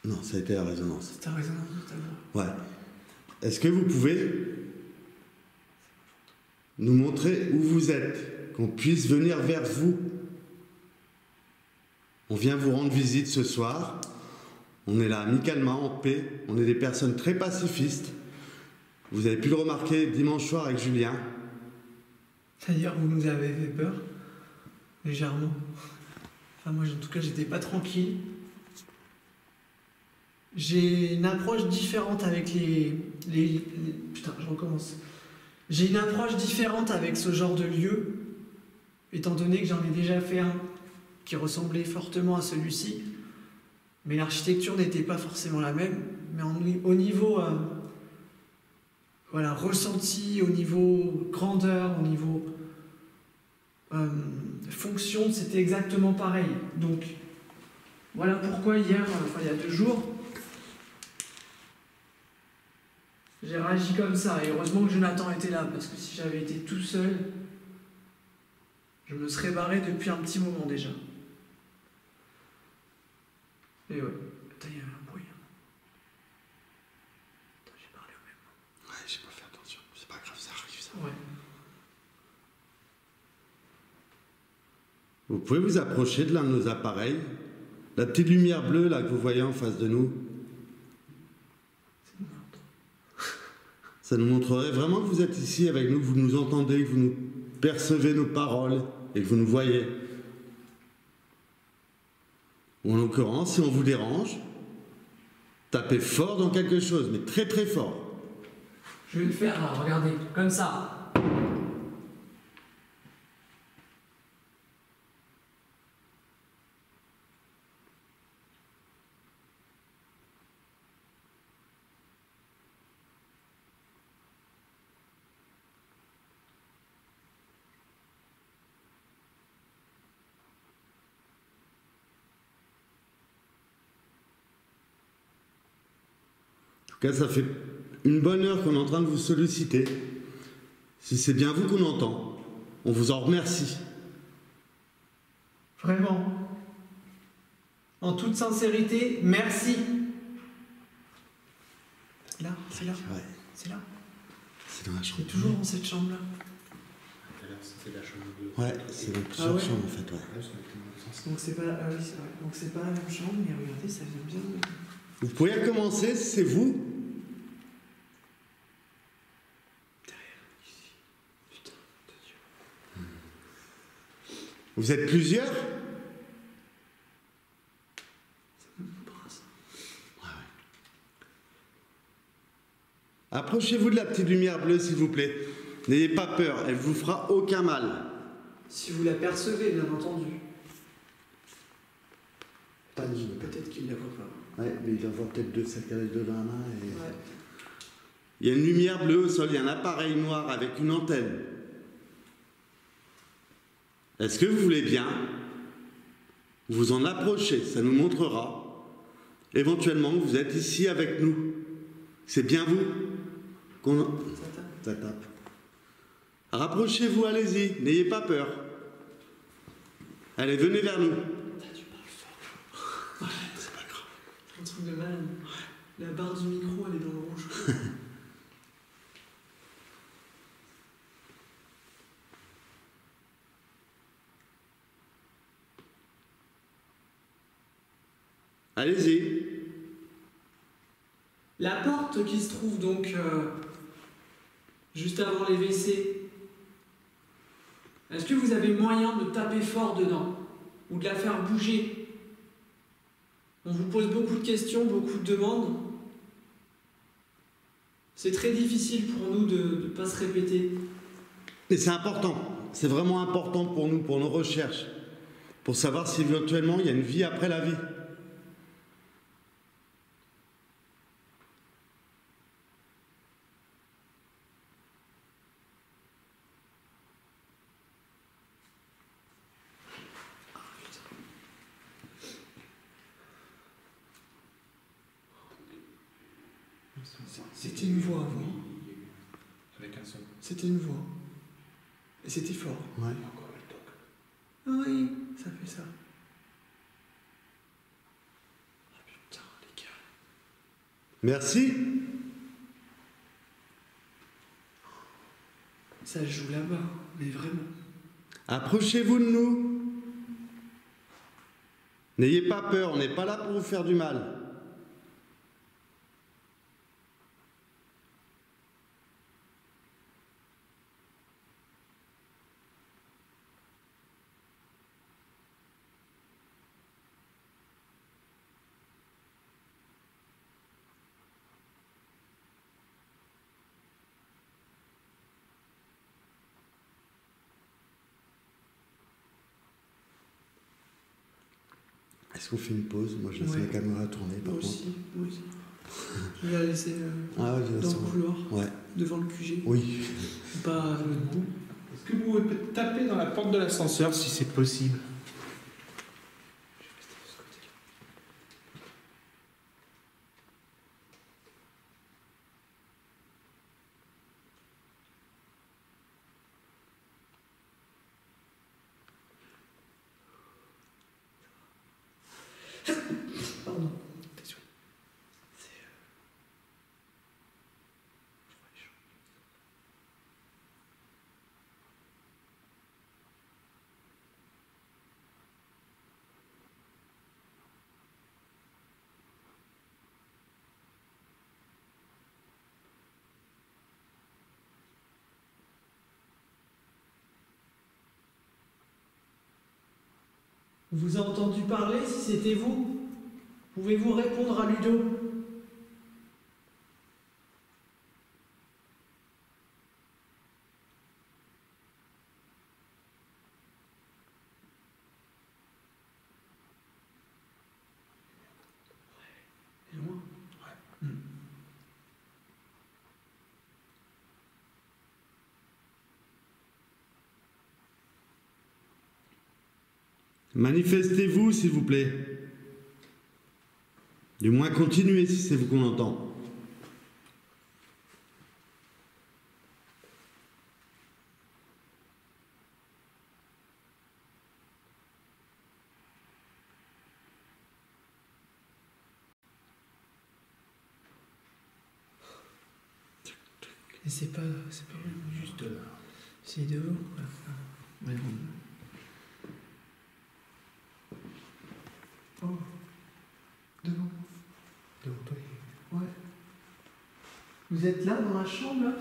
Non, ça a été la résonance. C'est ta résonance de ta voix. Ouais. Est-ce que vous pouvez nous montrer où vous êtes, qu'on puisse venir vers vous? On vient vous rendre visite ce soir. On est là amicalement, en paix. On est des personnes très pacifistes. Vous avez pu le remarquer dimanche soir avec Julien. C'est-à-dire, vous nous avez fait peur. Légèrement. Enfin, moi, en tout cas, j'étais pas tranquille. J'ai une approche différente avec Putain, je recommence. J'ai une approche différente avec ce genre de lieu, étant donné que j'en ai déjà fait un qui ressemblait fortement à celui-ci, mais l'architecture n'était pas forcément la même. Mais au niveau voilà, ressenti, au niveau grandeur, au niveau fonction, c'était exactement pareil. Donc, voilà pourquoi hier, enfin il y a 2 jours, j'ai réagi comme ça. Et heureusement que Jonathan était là, parce que si j'avais été tout seul, je me serais barré depuis un petit moment déjà. Et ouais. Putain, il y a un bruit. Attends, j'ai parlé au même. Ouais, j'ai pas fait attention. C'est pas grave, ça arrive, ça. Ouais. Vous pouvez vous approcher de l'un de nos appareils. La petite lumière bleue là que vous voyez en face de nous. C'est une meurtre. Ça nous montrerait vraiment que vous êtes ici avec nous, que vous nous entendez, que vous nous percevez nos paroles et que vous nous voyez. Ou en l'occurrence, si on vous dérange, tapez fort dans quelque chose, mais très très fort. Je vais le faire là, regardez, comme ça. En tout cas, ça fait une bonne heure qu'on est en train de vous solliciter. Si c'est bien vous qu'on entend, on vous en remercie. Vraiment. En toute sincérité, merci. Là, c'est là. Ouais, C'est là. c'est dans la chambre. C'est toujours dans cette chambre-là. Tout à l'heure, c'était la chambre de. Ouais, c'est dans plusieurs Ah ouais chambres en fait, ouais. Ouais, ça a été dans le sens. Donc c'est pas. Ah oui, c'est vrai. Donc c'est pas la même chambre, mais regardez, ça vient bien. Vous pouvez recommencer, c'est vous. Putain de Dieu. Vous êtes plusieurs. Ça me brasse. Approchez-vous de la petite lumière bleue, s'il vous plaît. N'ayez pas peur, elle vous fera aucun mal. Si vous l'apercevez, bien entendu. Pas de Peut-être qu'il la voit pas. Ouais, mais il doit avoir peut-être 2 sacs à dos dans la main et. Ouais. Il y a une lumière bleue au sol, il y a un appareil noir avec une antenne. Est-ce que vous voulez bien vous en approcher? Ça nous montrera éventuellement que vous êtes ici avec nous. C'est bien vous qu'on... Ça tape. Ça tape. Rapprochez-vous, allez-y, n'ayez pas peur. Allez, venez vers nous. Tu parles fort. Ouais, c'est pas grave. C'est un truc de malade. La barre du micro, elle est dans le rouge. Allez-y. La porte qui se trouve donc juste avant les WC, est-ce que vous avez moyen de taper fort dedans ou de la faire bouger? On vous pose beaucoup de questions, beaucoup de demandes. C'est très difficile pour nous de ne pas se répéter. Mais c'est important. C'est vraiment important pour nous, pour nos recherches. Pour savoir si éventuellement il y a une vie après la vie. C'était une voix avant. Avec un son. C'était une voix. Et c'était fort. Ouais. Et encore le toc. Ah oui, ça fait ça. Ah putain, les gars. Merci. Ça joue là-bas, mais vraiment. Approchez-vous de nous. N'ayez pas peur, on n'est pas là pour vous faire du mal. Est-ce qu'on fait une pause? Moi, je laisse Ouais. la caméra tourner par Moi contre. aussi, moi aussi. Je vais la laisser Ah ouais, je laisse dans le tourner. couloir, Ouais. devant le QG. Oui. Pas debout. Est-ce que vous pouvez taper dans la porte de l'ascenseur si c'est possible? Je vais rester de ce côté-là. Pardon. On vous a entendu parler, si c'était vous. Pouvez-vous répondre à Ludo? C'est loin. Ouais. Manifestez-vous, s'il vous plaît. Du moins, continuez si c'est vous qu'on entend. Et c'est pas juste là. C'est devant. Ouais, oh. Devant. Devant toi. Ouais. Vous êtes là dans la chambre là?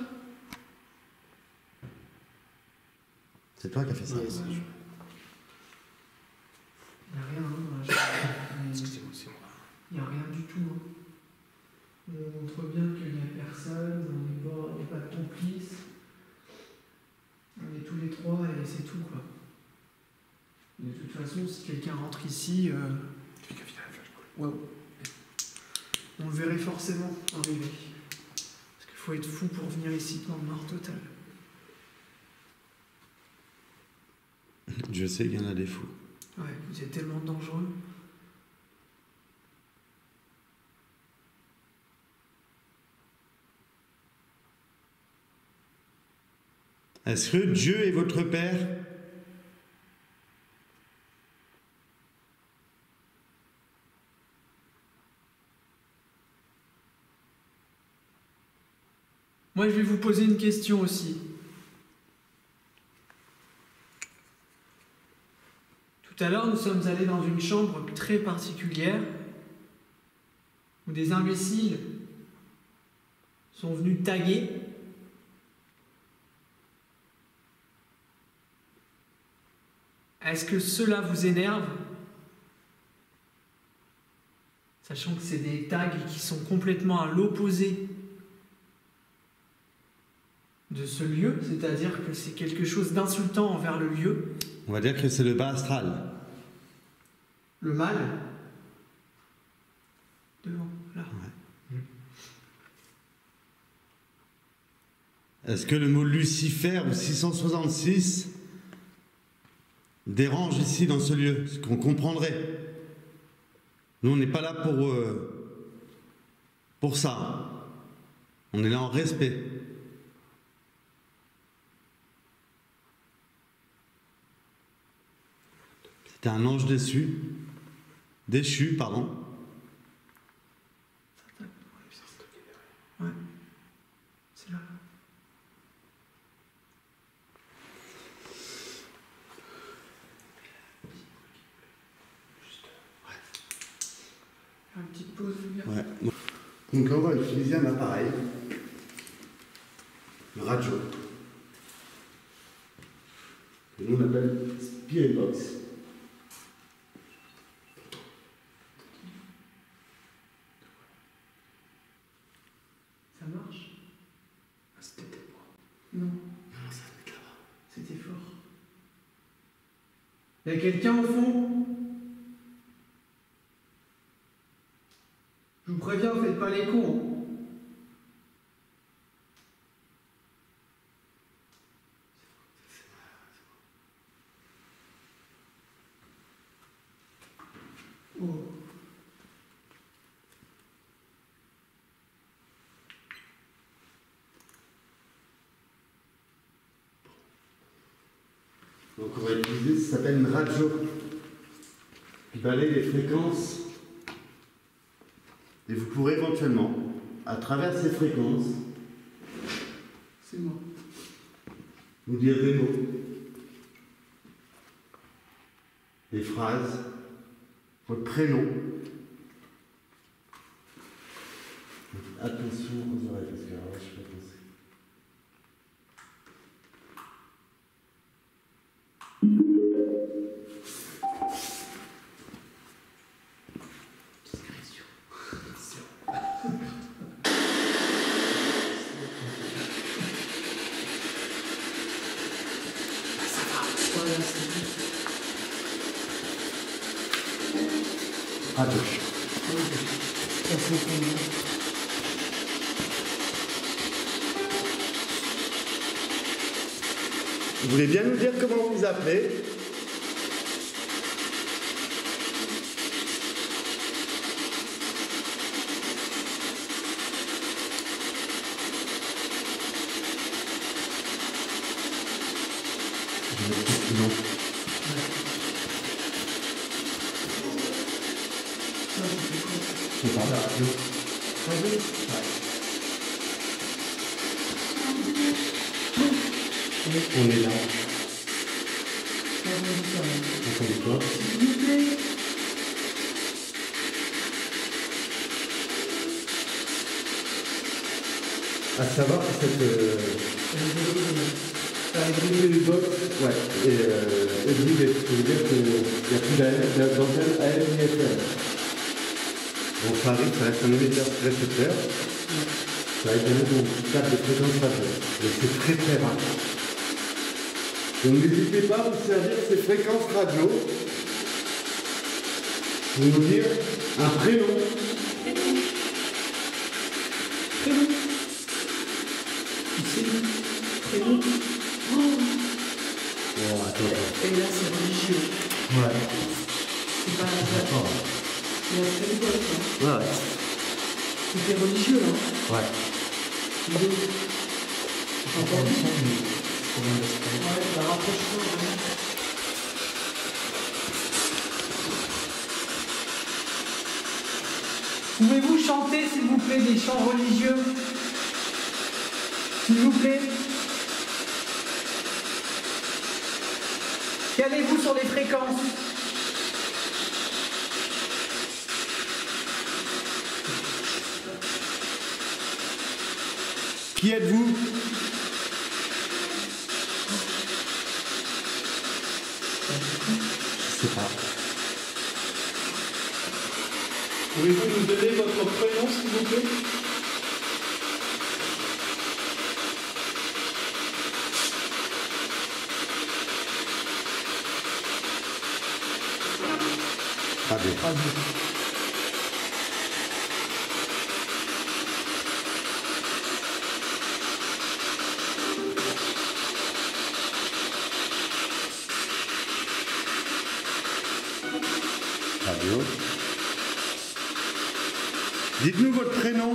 C'est toi qui as fait ça. Ouais, c'est sûr. Il n'y a rien dans la chambre. Excusez-moi, c'est moi. Il n'y a rien du tout. On montre bien qu'il n'y a personne, il n'y a pas de complice. On est tous les trois et c'est tout quoi. De toute façon, si quelqu'un rentre ici, Quelqu'un vient à la flashball. wow. On le verrait forcément arriver. Parce qu'il faut être fou pour venir ici dans le noir total. Je sais qu'il y en a des fous. Ouais, vous êtes tellement dangereux. Est-ce que Dieu est votre Père? Moi, je vais vous poser une question aussi. Tout à l'heure, nous sommes allés dans une chambre très particulière où des imbéciles sont venus taguer. Est-ce que cela vous énerve? Sachant que c'est des tags qui sont complètement à l'opposé de ce lieu, c'est-à-dire que c'est quelque chose d'insultant envers le lieu. On va dire que c'est le bas astral. Le mal. Devant, là. Est-ce que le mot Lucifer ou 666 dérange ici dans ce lieu? Ce qu'on comprendrait. Nous, on n'est pas là pour ça. On est là en respect. C'était un ange déchu, pardon. Ouais. C'est là. Une petite pause, les gars. Ouais. Donc là, on va utiliser un appareil, une radio, que nous on appelle Spirit Box. Ça marche? Ah, c'était peut-être moi. Non, Non, ça va être là-bas. c'était fort. Il y a quelqu'un au fond? Je vous préviens, faites pas les cons. Oh. Donc on va utiliser, ça s'appelle une radio, qui balaye les fréquences. Et vous pourrez éventuellement, à travers ces fréquences, C'est moi. nous dire des mots, des phrases, votre prénom. Attention aux oreilles, parce que alors, je peux penser. Radio. Ça, c'est combien? Vous voulez bien nous dire comment vous vous appelez? C'est par la radio. On est là. Entendez quoi? À savoir que cette box, ouais, est bridée. Ça veut dire qu'il n'y a plus d'antenne AM ni FM. Bon, ça arrive, ça reste un émetteur récepteur. Ça va être un câble de fréquence radio. Mais c'est très très rare. Donc n'hésitez pas à vous servir ces fréquences radio pour nous dire un prénom. Bon, attends. Et là, c'est religieux. Ouais. C'est pas la plateforme. Il y a très quoi. Ouais. C'était religieux, là. Ouais. Entendu? Ouais, ça rapproche pas, vraiment. Pouvez-vous chanter, s'il vous plaît, des chants religieux? S'il vous plaît. Calez-vous sur les fréquences. Qui êtes-vous? Je sais pas. Pouvez-vous nous donner votre prénom, s'il vous plaît? Radio. Radio. Dites-nous votre prénom.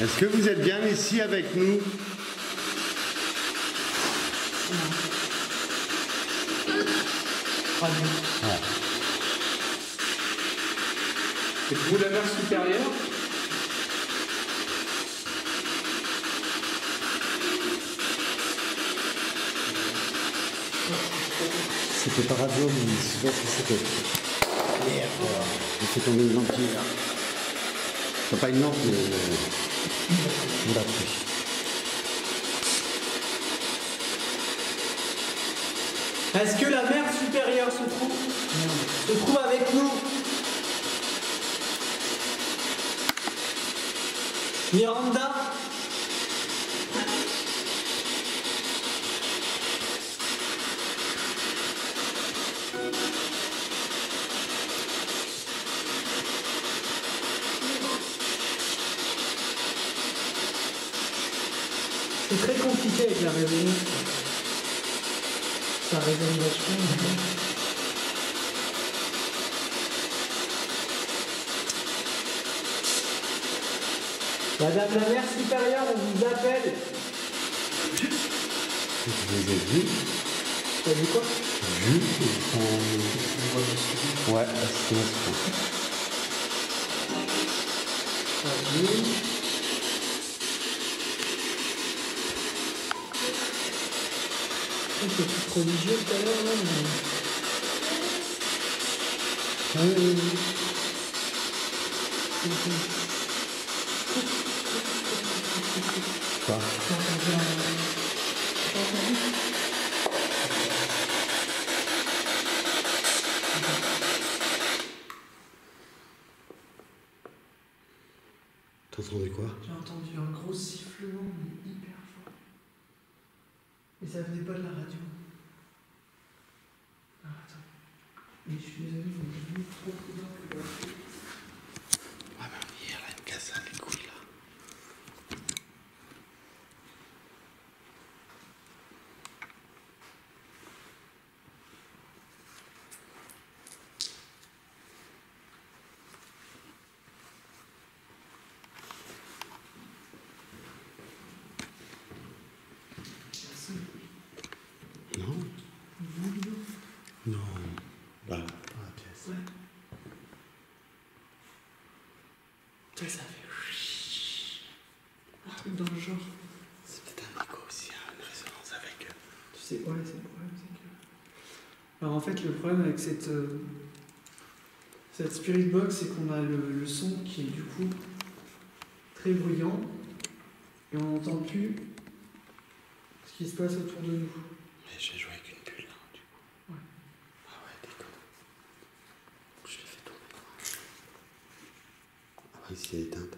Est-ce que vous êtes bien ici avec nous? Radio. Ouais. Êtes-vous la mère supérieure? C'était pas radio, mais je sais pas ce que c'était. Merde, j'ai fait tomber une lentille là. C'est pas une lampe, mais Une batterie. Est-ce que la mère supérieure se trouve avec nous? Miranda? C'est très compliqué avec la résonance. Ça résonne vachement. Madame la mère supérieure, on vous appelle. Je les ai vus. T'as vu quoi? Vus, ils sont... Ouais, association. C'est tout religieux tout à l'heure, là, mais... Quoi? J'ai entendu un... entendu quoi? J'ai entendu un gros sifflement, mais hyper fort. Et ça venait pas de la radio. Ah, attends. Mais je suis désolé, vous êtes devenu trop prudent que le radio. Ouais, mais hier, là, il me casse les couilles, là. Personne. Non? Non. Là, dans la pièce. Ouais. Ça fait. Un truc dans le genre. C'est peut-être un écho aussi, hein, une résonance avec eux. Tu sais, ouais, c'est le problème, c'est que. Alors en fait, le problème avec cette Spirit Box, c'est qu'on a le son qui est du coup très bruyant et on n'entend plus ce qui se passe autour de nous. Mais j'ai joué avec une bulle, hein, du coup. Ouais. Ah ouais, d'accord. Je l'ai fait tourner quand même. Ah ouais, ici, elle est éteinte.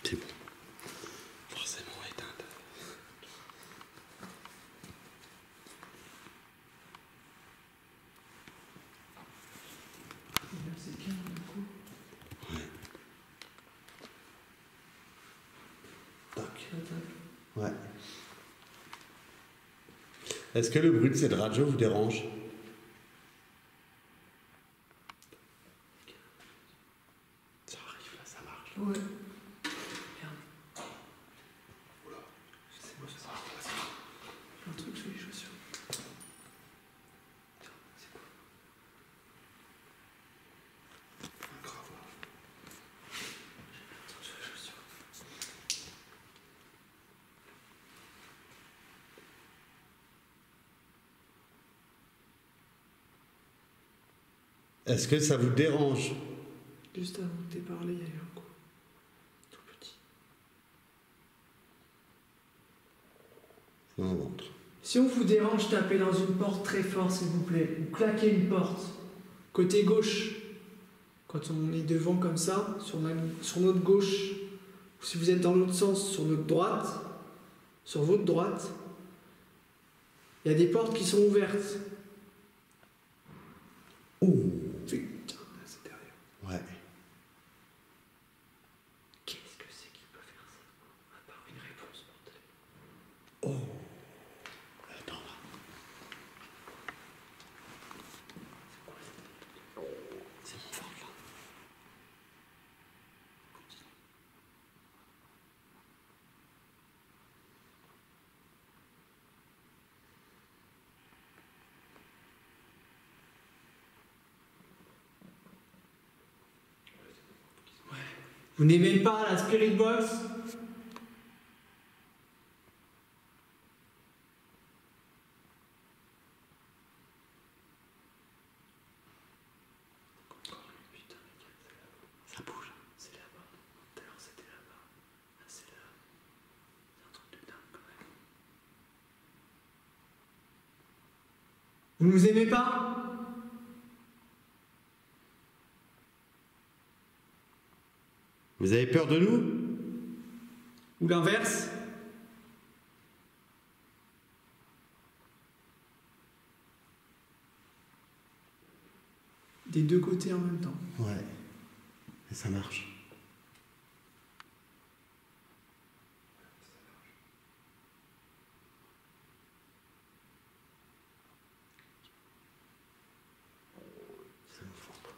C'est bon. Forcément éteinte. Et là, c'est calme du coup. Ouais. Tac. La table. Ouais. Est-ce que le bruit de cette radio vous dérange? Ça arrive là, ça marche. Ouais. Merde. C'est moi, ça. J'ai un truc sur les chaussures. Tiens, c'est quoi? Grave. J'ai un truc sur les chaussures. Est-ce que ça vous dérange? Juste avant que t'aies parlé, il y a eu un coup. Tout petit. C'est mon ventre. Si on vous dérange, tapez dans une porte très fort, s'il vous plaît. Ou claquez une porte. Côté gauche. Quand on est devant comme ça, sur notre gauche. Ou si vous êtes dans l'autre sens, sur notre droite. Sur votre droite. Il y a des portes qui sont ouvertes. Ouh. Putain, c'est derrière. Ouais. Qu'est-ce que c'est qui peut faire ça? À part une réponse, bordel. Oh. Attends là. C'est mon ventre là. Vous n'aimez pas la Spirit Box? Ça bouge. C'est là-bas. Tout à l'heure c'était là-bas. Là c'est là. C'est un truc de dingue quand même. Vous nous aimez pas? Vous avez peur de nous? Ou l'inverse? Des deux côtés en même temps. Ouais. Et ça marche. C'est mon ventre.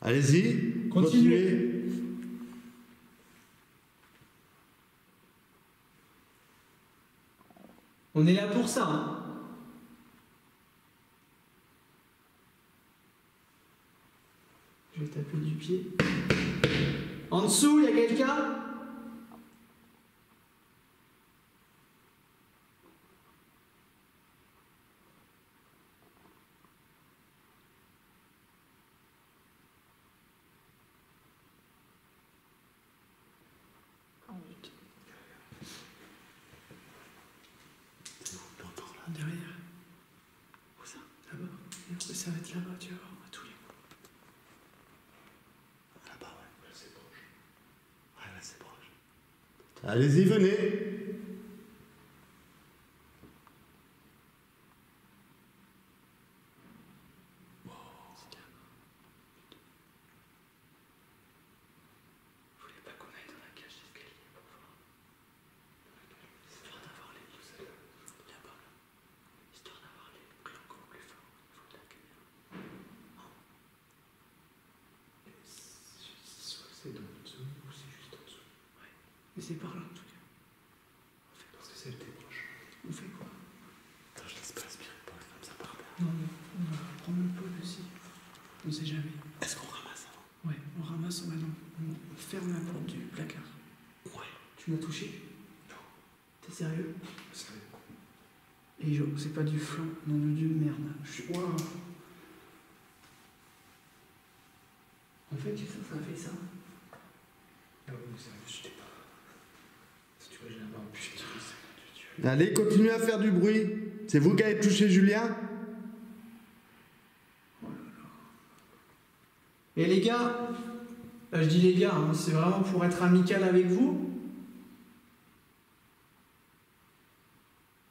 Allez-y. Continuez. On est là pour ça, hein. Je vais taper du pied. En dessous, il y a quelqu'un? C'est où? T'entends là? Derrière. Regarde là-bas, tu vas voir, à tous les coups. Là-bas, ouais. Là, c'est proche. Ouais, là, c'est proche. Allez-y, venez. Vous voulez pas qu'on aille dans la cage d'escalier pour voir? Histoire d'avoir les pouces là-bas, là. Histoire d'avoir les boucles encore plus forts au niveau de la caméra. Soit c'est dans le dessous ou c'est juste en dessous. Ouais, mais c'est par là en tout cas. Parce que c'est le déproche. On fait quoi? Attends, je laisse pas aspirer pas comme ça par terre. Non, on va prendre le pot aussi. On sait jamais. Est-ce qu'on ramasse avant? Ouais, on ramasse, on ferme la porte du placard. Ouais. Tu m'as touché? Non. T'es sérieux? Sérieux. Et Jo, c'est pas du flan, nom de Dieu, merde. Je suis. Waouh! En fait, ça fait ça. Ah oui, sérieux, je t'ai pas. Si tu vois, j'ai la main en putain. Allez, continuez à faire du bruit. C'est vous qui avez touché Julien? Et les gars, je dis les gars, hein, c'est vraiment pour être amical avec vous.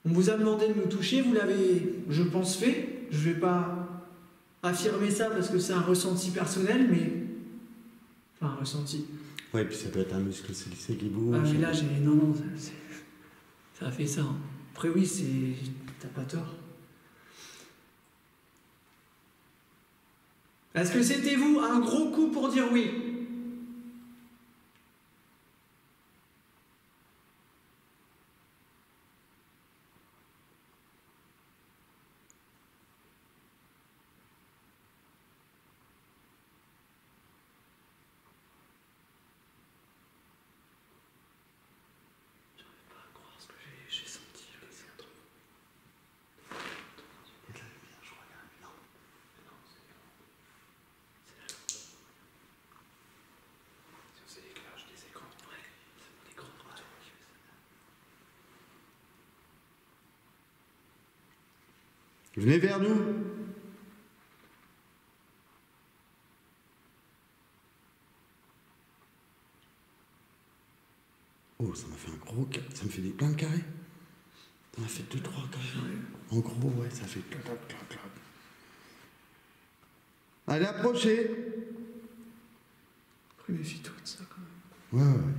On vous a demandé de me toucher, vous l'avez, je pense, fait. Je vais pas affirmer ça parce que c'est un ressenti personnel, mais. Enfin, un ressenti. Ouais, puis ça peut être un muscle lissé qui bouge. Ah, mais là, j'ai. Non, ça a fait ça. Hein. Après, oui, c'est. T'as pas tort. Est-ce que c'était vous un gros coup pour dire oui? J'arrive pas à croire ce que j'ai senti. C'est un truc. Il y a de la lumière, je crois. Non. Non, c'est là. C'est là. C'est l'éclairage des écrans. Ouais, c'est mon écran de retour qui fait ça. Venez vers nous. Oh, ça m'a fait un gros carré. Ça me fait des plein de carrés. Ça m'a fait 2-3 carrés. En gros, ouais, ça fait clac, clac, clac, clac. Allez, approchez. Après, méfie-toi de ça quand même. Ouais, ouais.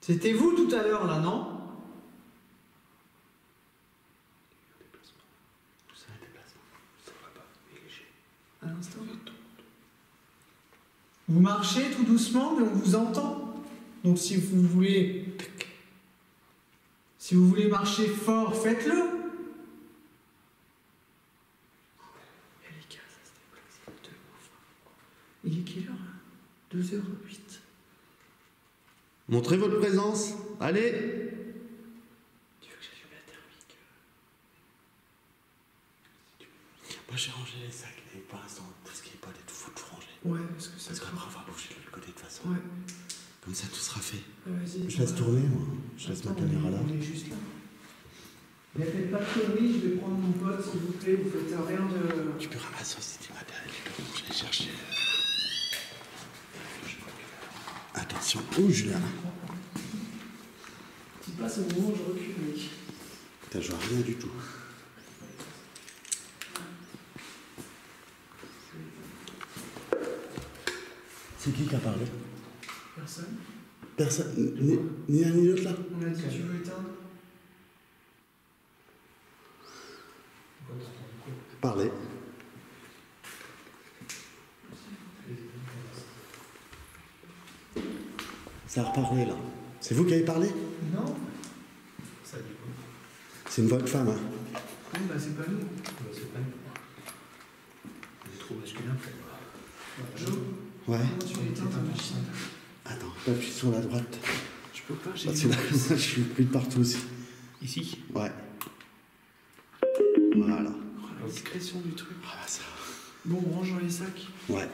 C'était vous tout à l'heure là, non? Tout ça est déplacement. Ça va pas, il est léger. À l'instant. Vous marchez tout doucement, mais on vous entend. Donc si vous voulez marcher fort, faites-le. Et les gars, ça se déplace de ouf. Il est quelle heure là? 2h08. Montrez votre présence. Allez. Tu veux que j'allume la thermique? Moi, j'ai rangé les sacs. Et pour l'instant, tout ce qui est pas et tout, faut tout ranger. Ouais, parce que ça Parce se qu'après, on va bouger de l'autre côté de toute façon. Ouais, Comme ça, tout sera fait. vas-y. Je laisse tourner, moi. Je laisse ma Attends, caméra là. On est juste là. Mais faites pas de conneries, je vais prendre mon pote, s'il vous plaît. Vous faites rien de. Tu peux ramasser aussi du matériel. Tu peux ranger, chercher. Attention. Oh, Julien. Si passe au moment où je recule, mec. Putain, je vois rien du tout. C'est qui a parlé? Personne. Personne. Ni l'un ni l'autre là? On a dit tu veux éteindre? Parlez. Ça a reparlé là. C'est vous qui avez parlé? Non. Ça dit quoi? C'est une voix de femme, hein? Non, bah c'est pas nous. C'est pas nous. C'est trop masculin. Jo, Ouais. comment tu l'éteins ta machine? Attends, appuie sur la droite. Je peux pas, j'ai Parce que là, je suis pris de partout aussi. Ici. Ouais. Voilà. Oh, la discrétion du truc. Ah bah ça. Bon, range dans les sacs. Ouais.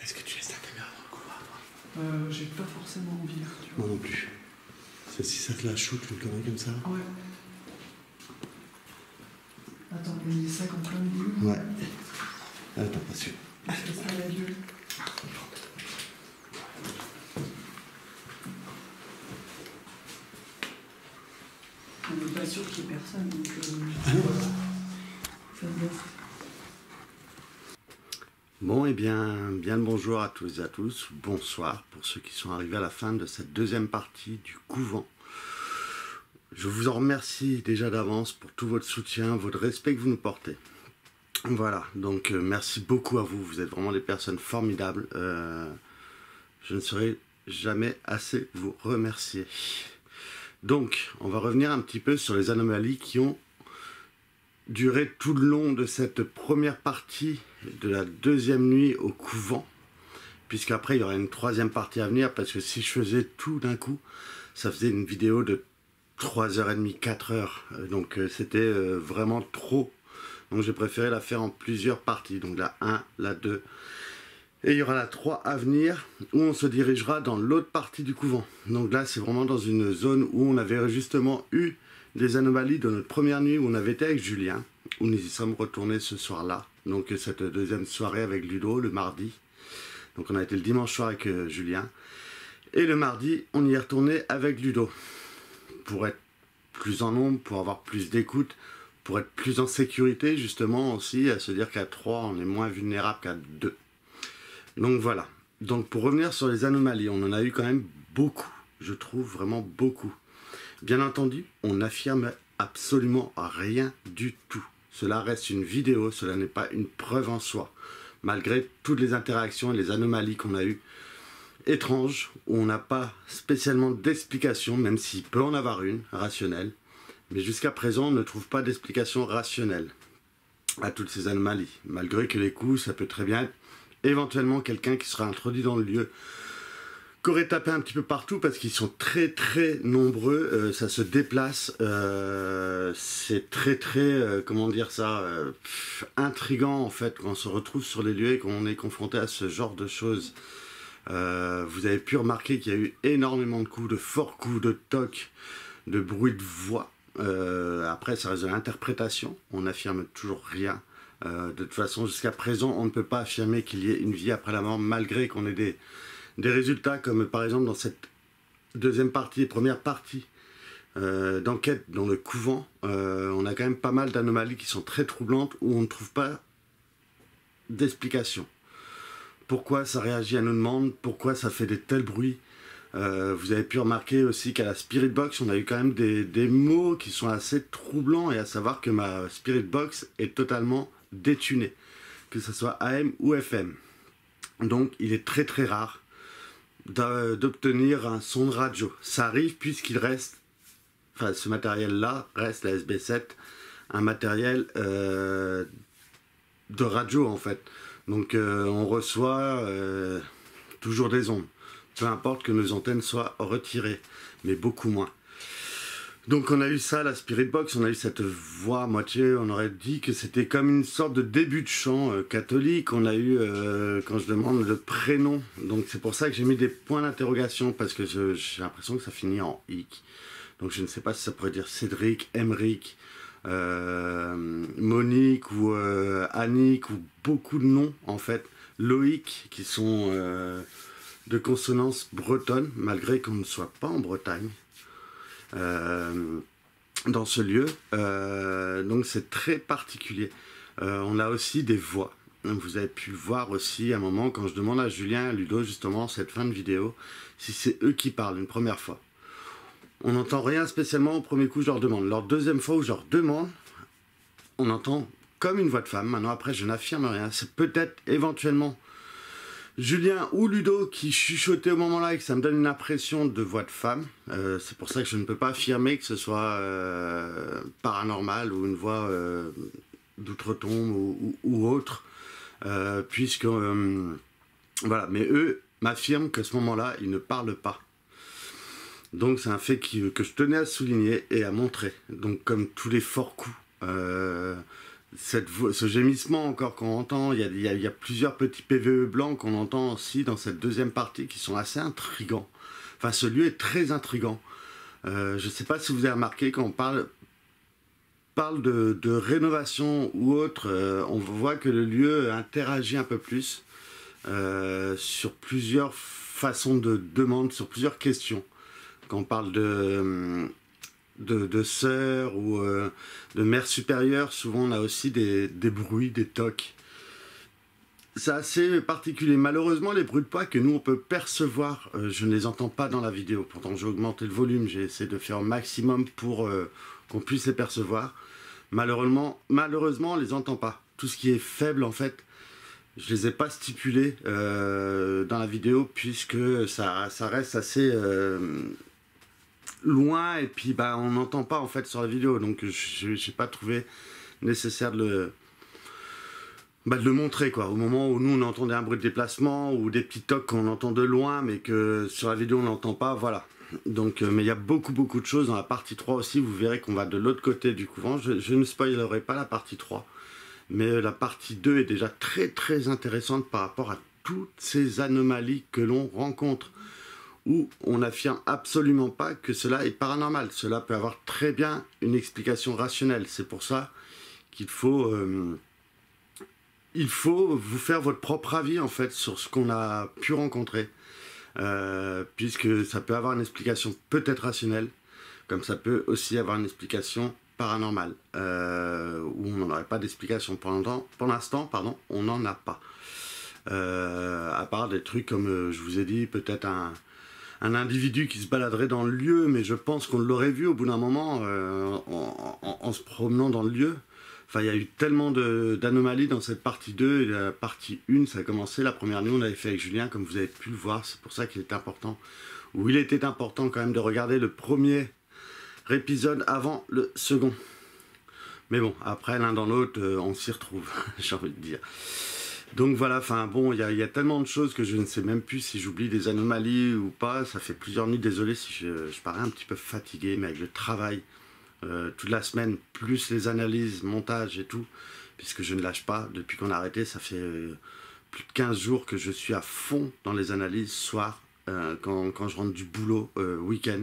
Est-ce que tu laisses ta caméra dans le couloir, toi? J'ai pas forcément envie. Là, tu vois. Moi non plus. C'est si ça te la shoot, une connerie comme ça. Ouais. Attends, il y a ça en plein milieu. Ouais. Attends, pas sûr. Est-ce que ça a la gueule? On n'est pas sûr qu'il y ait personne, donc faites gaffe. Bon, et bien le bonjour à tous et à tous. Bonsoir pour ceux qui sont arrivés à la fin de cette deuxième partie du couvent. Je vous en remercie déjà d'avance pour tout votre soutien, votre respect que vous nous portez. Voilà, donc merci beaucoup à vous. Vous êtes vraiment des personnes formidables. Je ne saurais jamais assez vous remercier. Donc, on va revenir un petit peu sur les anomalies qui ont duré tout le long de cette première partie de la deuxième nuit au couvent, puisqu'après il y aura une troisième partie à venir, parce que si je faisais tout d'un coup, ça faisait une vidéo de 3h30, 4h, donc c'était vraiment trop. Donc j'ai préféré la faire en plusieurs parties, donc la 1, la 2, et il y aura la 3 à venir, où on se dirigera dans l'autre partie du couvent. Donc là c'est vraiment dans une zone où on avait justement eu des anomalies de notre première nuit, où on avait été avec Julien, où nous y sommes retournés ce soir-là, donc cette deuxième soirée avec Ludo, le mardi. Donc on a été le dimanche soir avec Julien, et le mardi on y est retourné avec Ludo, pour être plus en nombre, pour avoir plus d'écoute, pour être plus en sécurité justement aussi, à se dire qu'à 3 on est moins vulnérable qu'à 2. Donc voilà. Donc pour revenir sur les anomalies, on en a eu quand même beaucoup, je trouve vraiment beaucoup. Bien entendu, on n'affirme absolument rien du tout. Cela reste une vidéo, cela n'est pas une preuve en soi. Malgré toutes les interactions et les anomalies qu'on a eues étranges, où on n'a pas spécialement d'explication, même s'il peut en avoir une, rationnelle. Mais jusqu'à présent, on ne trouve pas d'explication rationnelle à toutes ces anomalies. Malgré que les coups, ça peut très bien être éventuellement quelqu'un qui sera introduit dans le lieu, qui aurait tapé un petit peu partout, parce qu'ils sont très très nombreux, ça se déplace, c'est très comment dire ça, intriguant en fait, quand on se retrouve sur les lieux et qu'on est confronté à ce genre de choses. Vous avez pu remarquer qu'il y a eu énormément de coups, de forts coups, de tocs, de bruit de voix. Après, ça reste de l'interprétation, on n'affirme toujours rien. De toute façon, jusqu'à présent, on ne peut pas affirmer qu'il y ait une vie après la mort, malgré qu'on ait des résultats, comme par exemple dans cette deuxième partie, première partie d'enquête dans le couvent. On a quand même pas mal d'anomalies qui sont très troublantes, où on ne trouve pas d'explication. Pourquoi ça réagit à nos demandes, pourquoi ça fait des tels bruits. Vous avez pu remarquer aussi qu'à la Spirit Box, on a eu quand même des mots qui sont assez troublants, et à savoir que ma Spirit Box est totalement détunée, que ce soit AM ou FM. Donc il est très très rare d'obtenir un son de radio. Ça arrive puisqu'il reste, enfin ce matériel-là reste la SB7, un matériel de radio en fait. Donc on reçoit toujours des ondes. Peu importe que nos antennes soient retirées, mais beaucoup moins. Donc on a eu ça, la Spirit Box, on a eu cette voix à moitié, on aurait dit que c'était comme une sorte de début de chant catholique. On a eu, quand je demande le prénom, donc c'est pour ça que j'ai mis des points d'interrogation, parce que j'ai l'impression que ça finit en hic. Donc je ne sais pas si ça pourrait dire Cédric, Emeric, Monique ou Annick, ou beaucoup de noms en fait, Loïc, qui sont de consonance bretonne, malgré qu'on ne soit pas en Bretagne. Dans ce lieu, donc c'est très particulier. On a aussi des voix. Vous avez pu le voir aussi à un moment quand je demande à Julien et à Ludo justement cette fin de vidéo si c'est eux qui parlent une première fois. On n'entend rien spécialement au premier coup, je leur demande. Leur deuxième fois où je leur demande, on entend comme une voix de femme. Maintenant après je n'affirme rien. C'est peut-être éventuellement Julien ou Ludo qui chuchotait au moment-là et que ça me donne une impression de voix de femme. C'est pour ça que je ne peux pas affirmer que ce soit paranormal ou une voix d'outre-tombe ou autre. Puisque, voilà, mais eux m'affirment qu'à ce moment-là, ils ne parlent pas. Donc c'est un fait que je tenais à souligner et à montrer. Donc comme tous les forts coups, ce gémissement encore qu'on entend, il y a plusieurs petits PVE blancs qu'on entend aussi dans cette deuxième partie qui sont assez intrigants. Enfin, ce lieu est très intrigant. Je ne sais pas si vous avez remarqué, quand on parle de rénovation ou autre, on voit que le lieu interagit un peu plus sur plusieurs façons de demande, sur plusieurs questions. Quand on parle de sœurs ou de mères supérieures, souvent on a aussi des bruits, des tocs. C'est assez particulier. Malheureusement, les bruits de pas que nous on peut percevoir, je ne les entends pas dans la vidéo. Pourtant, j'ai augmenté le volume, j'ai essayé de faire au maximum pour qu'on puisse les percevoir. Malheureusement, on les entend pas. Tout ce qui est faible, en fait, je les ai pas stipulés dans la vidéo puisque ça reste assez loin et puis bah on n'entend pas en fait sur la vidéo. Donc je n'ai pas trouvé nécessaire de le montrer quoi. Au moment où nous on entendait un bruit de déplacement ou des petits tocs qu'on entend de loin mais que sur la vidéo on n'entend pas, voilà. Donc mais il y a beaucoup de choses dans la partie 3 aussi. Vous verrez qu'on va de l'autre côté du couvent. Je ne spoilerai pas la partie 3, mais la partie 2 est déjà très intéressante par rapport à toutes ces anomalies que l'on rencontre, où on n'affirme absolument pas que cela est paranormal. Cela peut avoir très bien une explication rationnelle. C'est pour ça qu'il faut vous faire votre propre avis en fait sur ce qu'on a pu rencontrer, puisque ça peut avoir une explication peut-être rationnelle, comme ça peut aussi avoir une explication paranormale, où on n'en aurait pas d'explication. Pour l'instant, on n'en a pas. À part des trucs comme, je vous ai dit, peut-être un individu qui se baladerait dans le lieu, mais je pense qu'on l'aurait vu au bout d'un moment en se promenant dans le lieu. Enfin, il y a eu tellement d'anomalies dans cette partie 2, et la partie 1, ça a commencé, la première nuit, on l'avait fait avec Julien, comme vous avez pu le voir, c'est pour ça qu'il était important, ou il était important quand même de regarder le premier épisode avant le second. Mais bon, après, l'un dans l'autre, on s'y retrouve, j'ai envie de dire. Donc voilà, enfin bon, il y a tellement de choses que je ne sais même plus si j'oublie des anomalies ou pas. Ça fait plusieurs nuits, désolé si je parais un petit peu fatigué, mais avec le travail toute la semaine, plus les analyses, montage et tout, puisque je ne lâche pas, depuis qu'on a arrêté, ça fait plus de 15 jours que je suis à fond dans les analyses, soir, quand je rentre du boulot, week-end.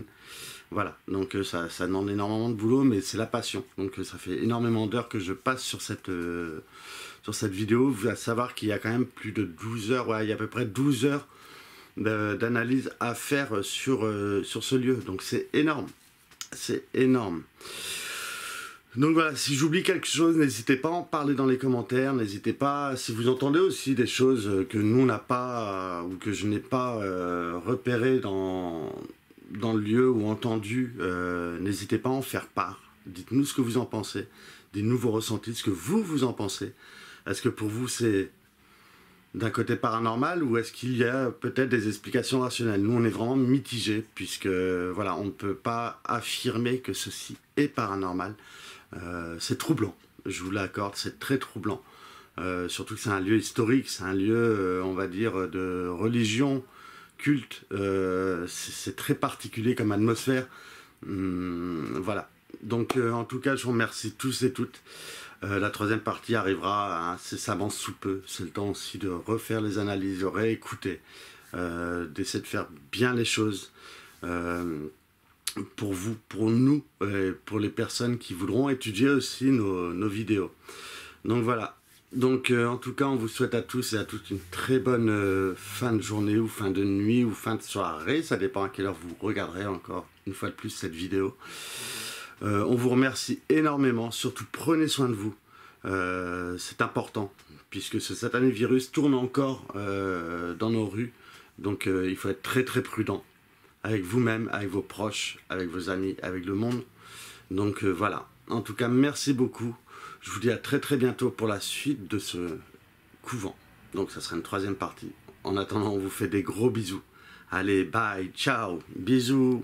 Voilà, donc ça demande énormément de boulot, mais c'est la passion. Donc ça fait énormément d'heures que je passe sur cette vidéo. Vous allez savoir qu'il y a quand même plus de 12 heures, ouais, il y a à peu près 12 heures d'analyse à faire sur ce lieu. Donc c'est énorme. C'est énorme. Donc voilà, si j'oublie quelque chose, n'hésitez pas à en parler dans les commentaires. N'hésitez pas, si vous entendez aussi des choses que nous on n'a pas, ou que je n'ai pas repérées dans le lieu ou entendu, n'hésitez pas à en faire part. Dites-nous ce que vous en pensez. Dites-nous vos ressentis, ce que vous en pensez. Est-ce que pour vous c'est d'un côté paranormal ou est-ce qu'il y a peut-être des explications rationnelles? Nous on est vraiment mitigés puisque voilà, on ne peut pas affirmer que ceci est paranormal. C'est troublant, je vous l'accorde, c'est très troublant. Surtout que c'est un lieu historique, c'est un lieu, on va dire, de religion, culte. C'est très particulier comme atmosphère. Voilà. Donc en tout cas, je vous remercie tous et toutes. La troisième partie arrivera incessamment sous peu. C'est le temps aussi de refaire les analyses, de réécouter, d'essayer de faire bien les choses pour vous, pour nous, pour les personnes qui voudront étudier aussi nos vidéos. Donc voilà. Donc en tout cas, on vous souhaite à tous et à toutes une très bonne fin de journée ou fin de nuit ou fin de soirée. Ça dépend à quelle heure vous regarderez encore une fois de plus cette vidéo. On vous remercie énormément, surtout prenez soin de vous, c'est important, puisque ce satané virus tourne encore dans nos rues, donc il faut être très prudent, avec vous-même, avec vos proches, avec vos amis, avec le monde, donc voilà, en tout cas merci beaucoup, je vous dis à très bientôt pour la suite de ce couvent, donc ça sera une troisième partie, en attendant on vous fait des gros bisous, allez bye, ciao, bisous.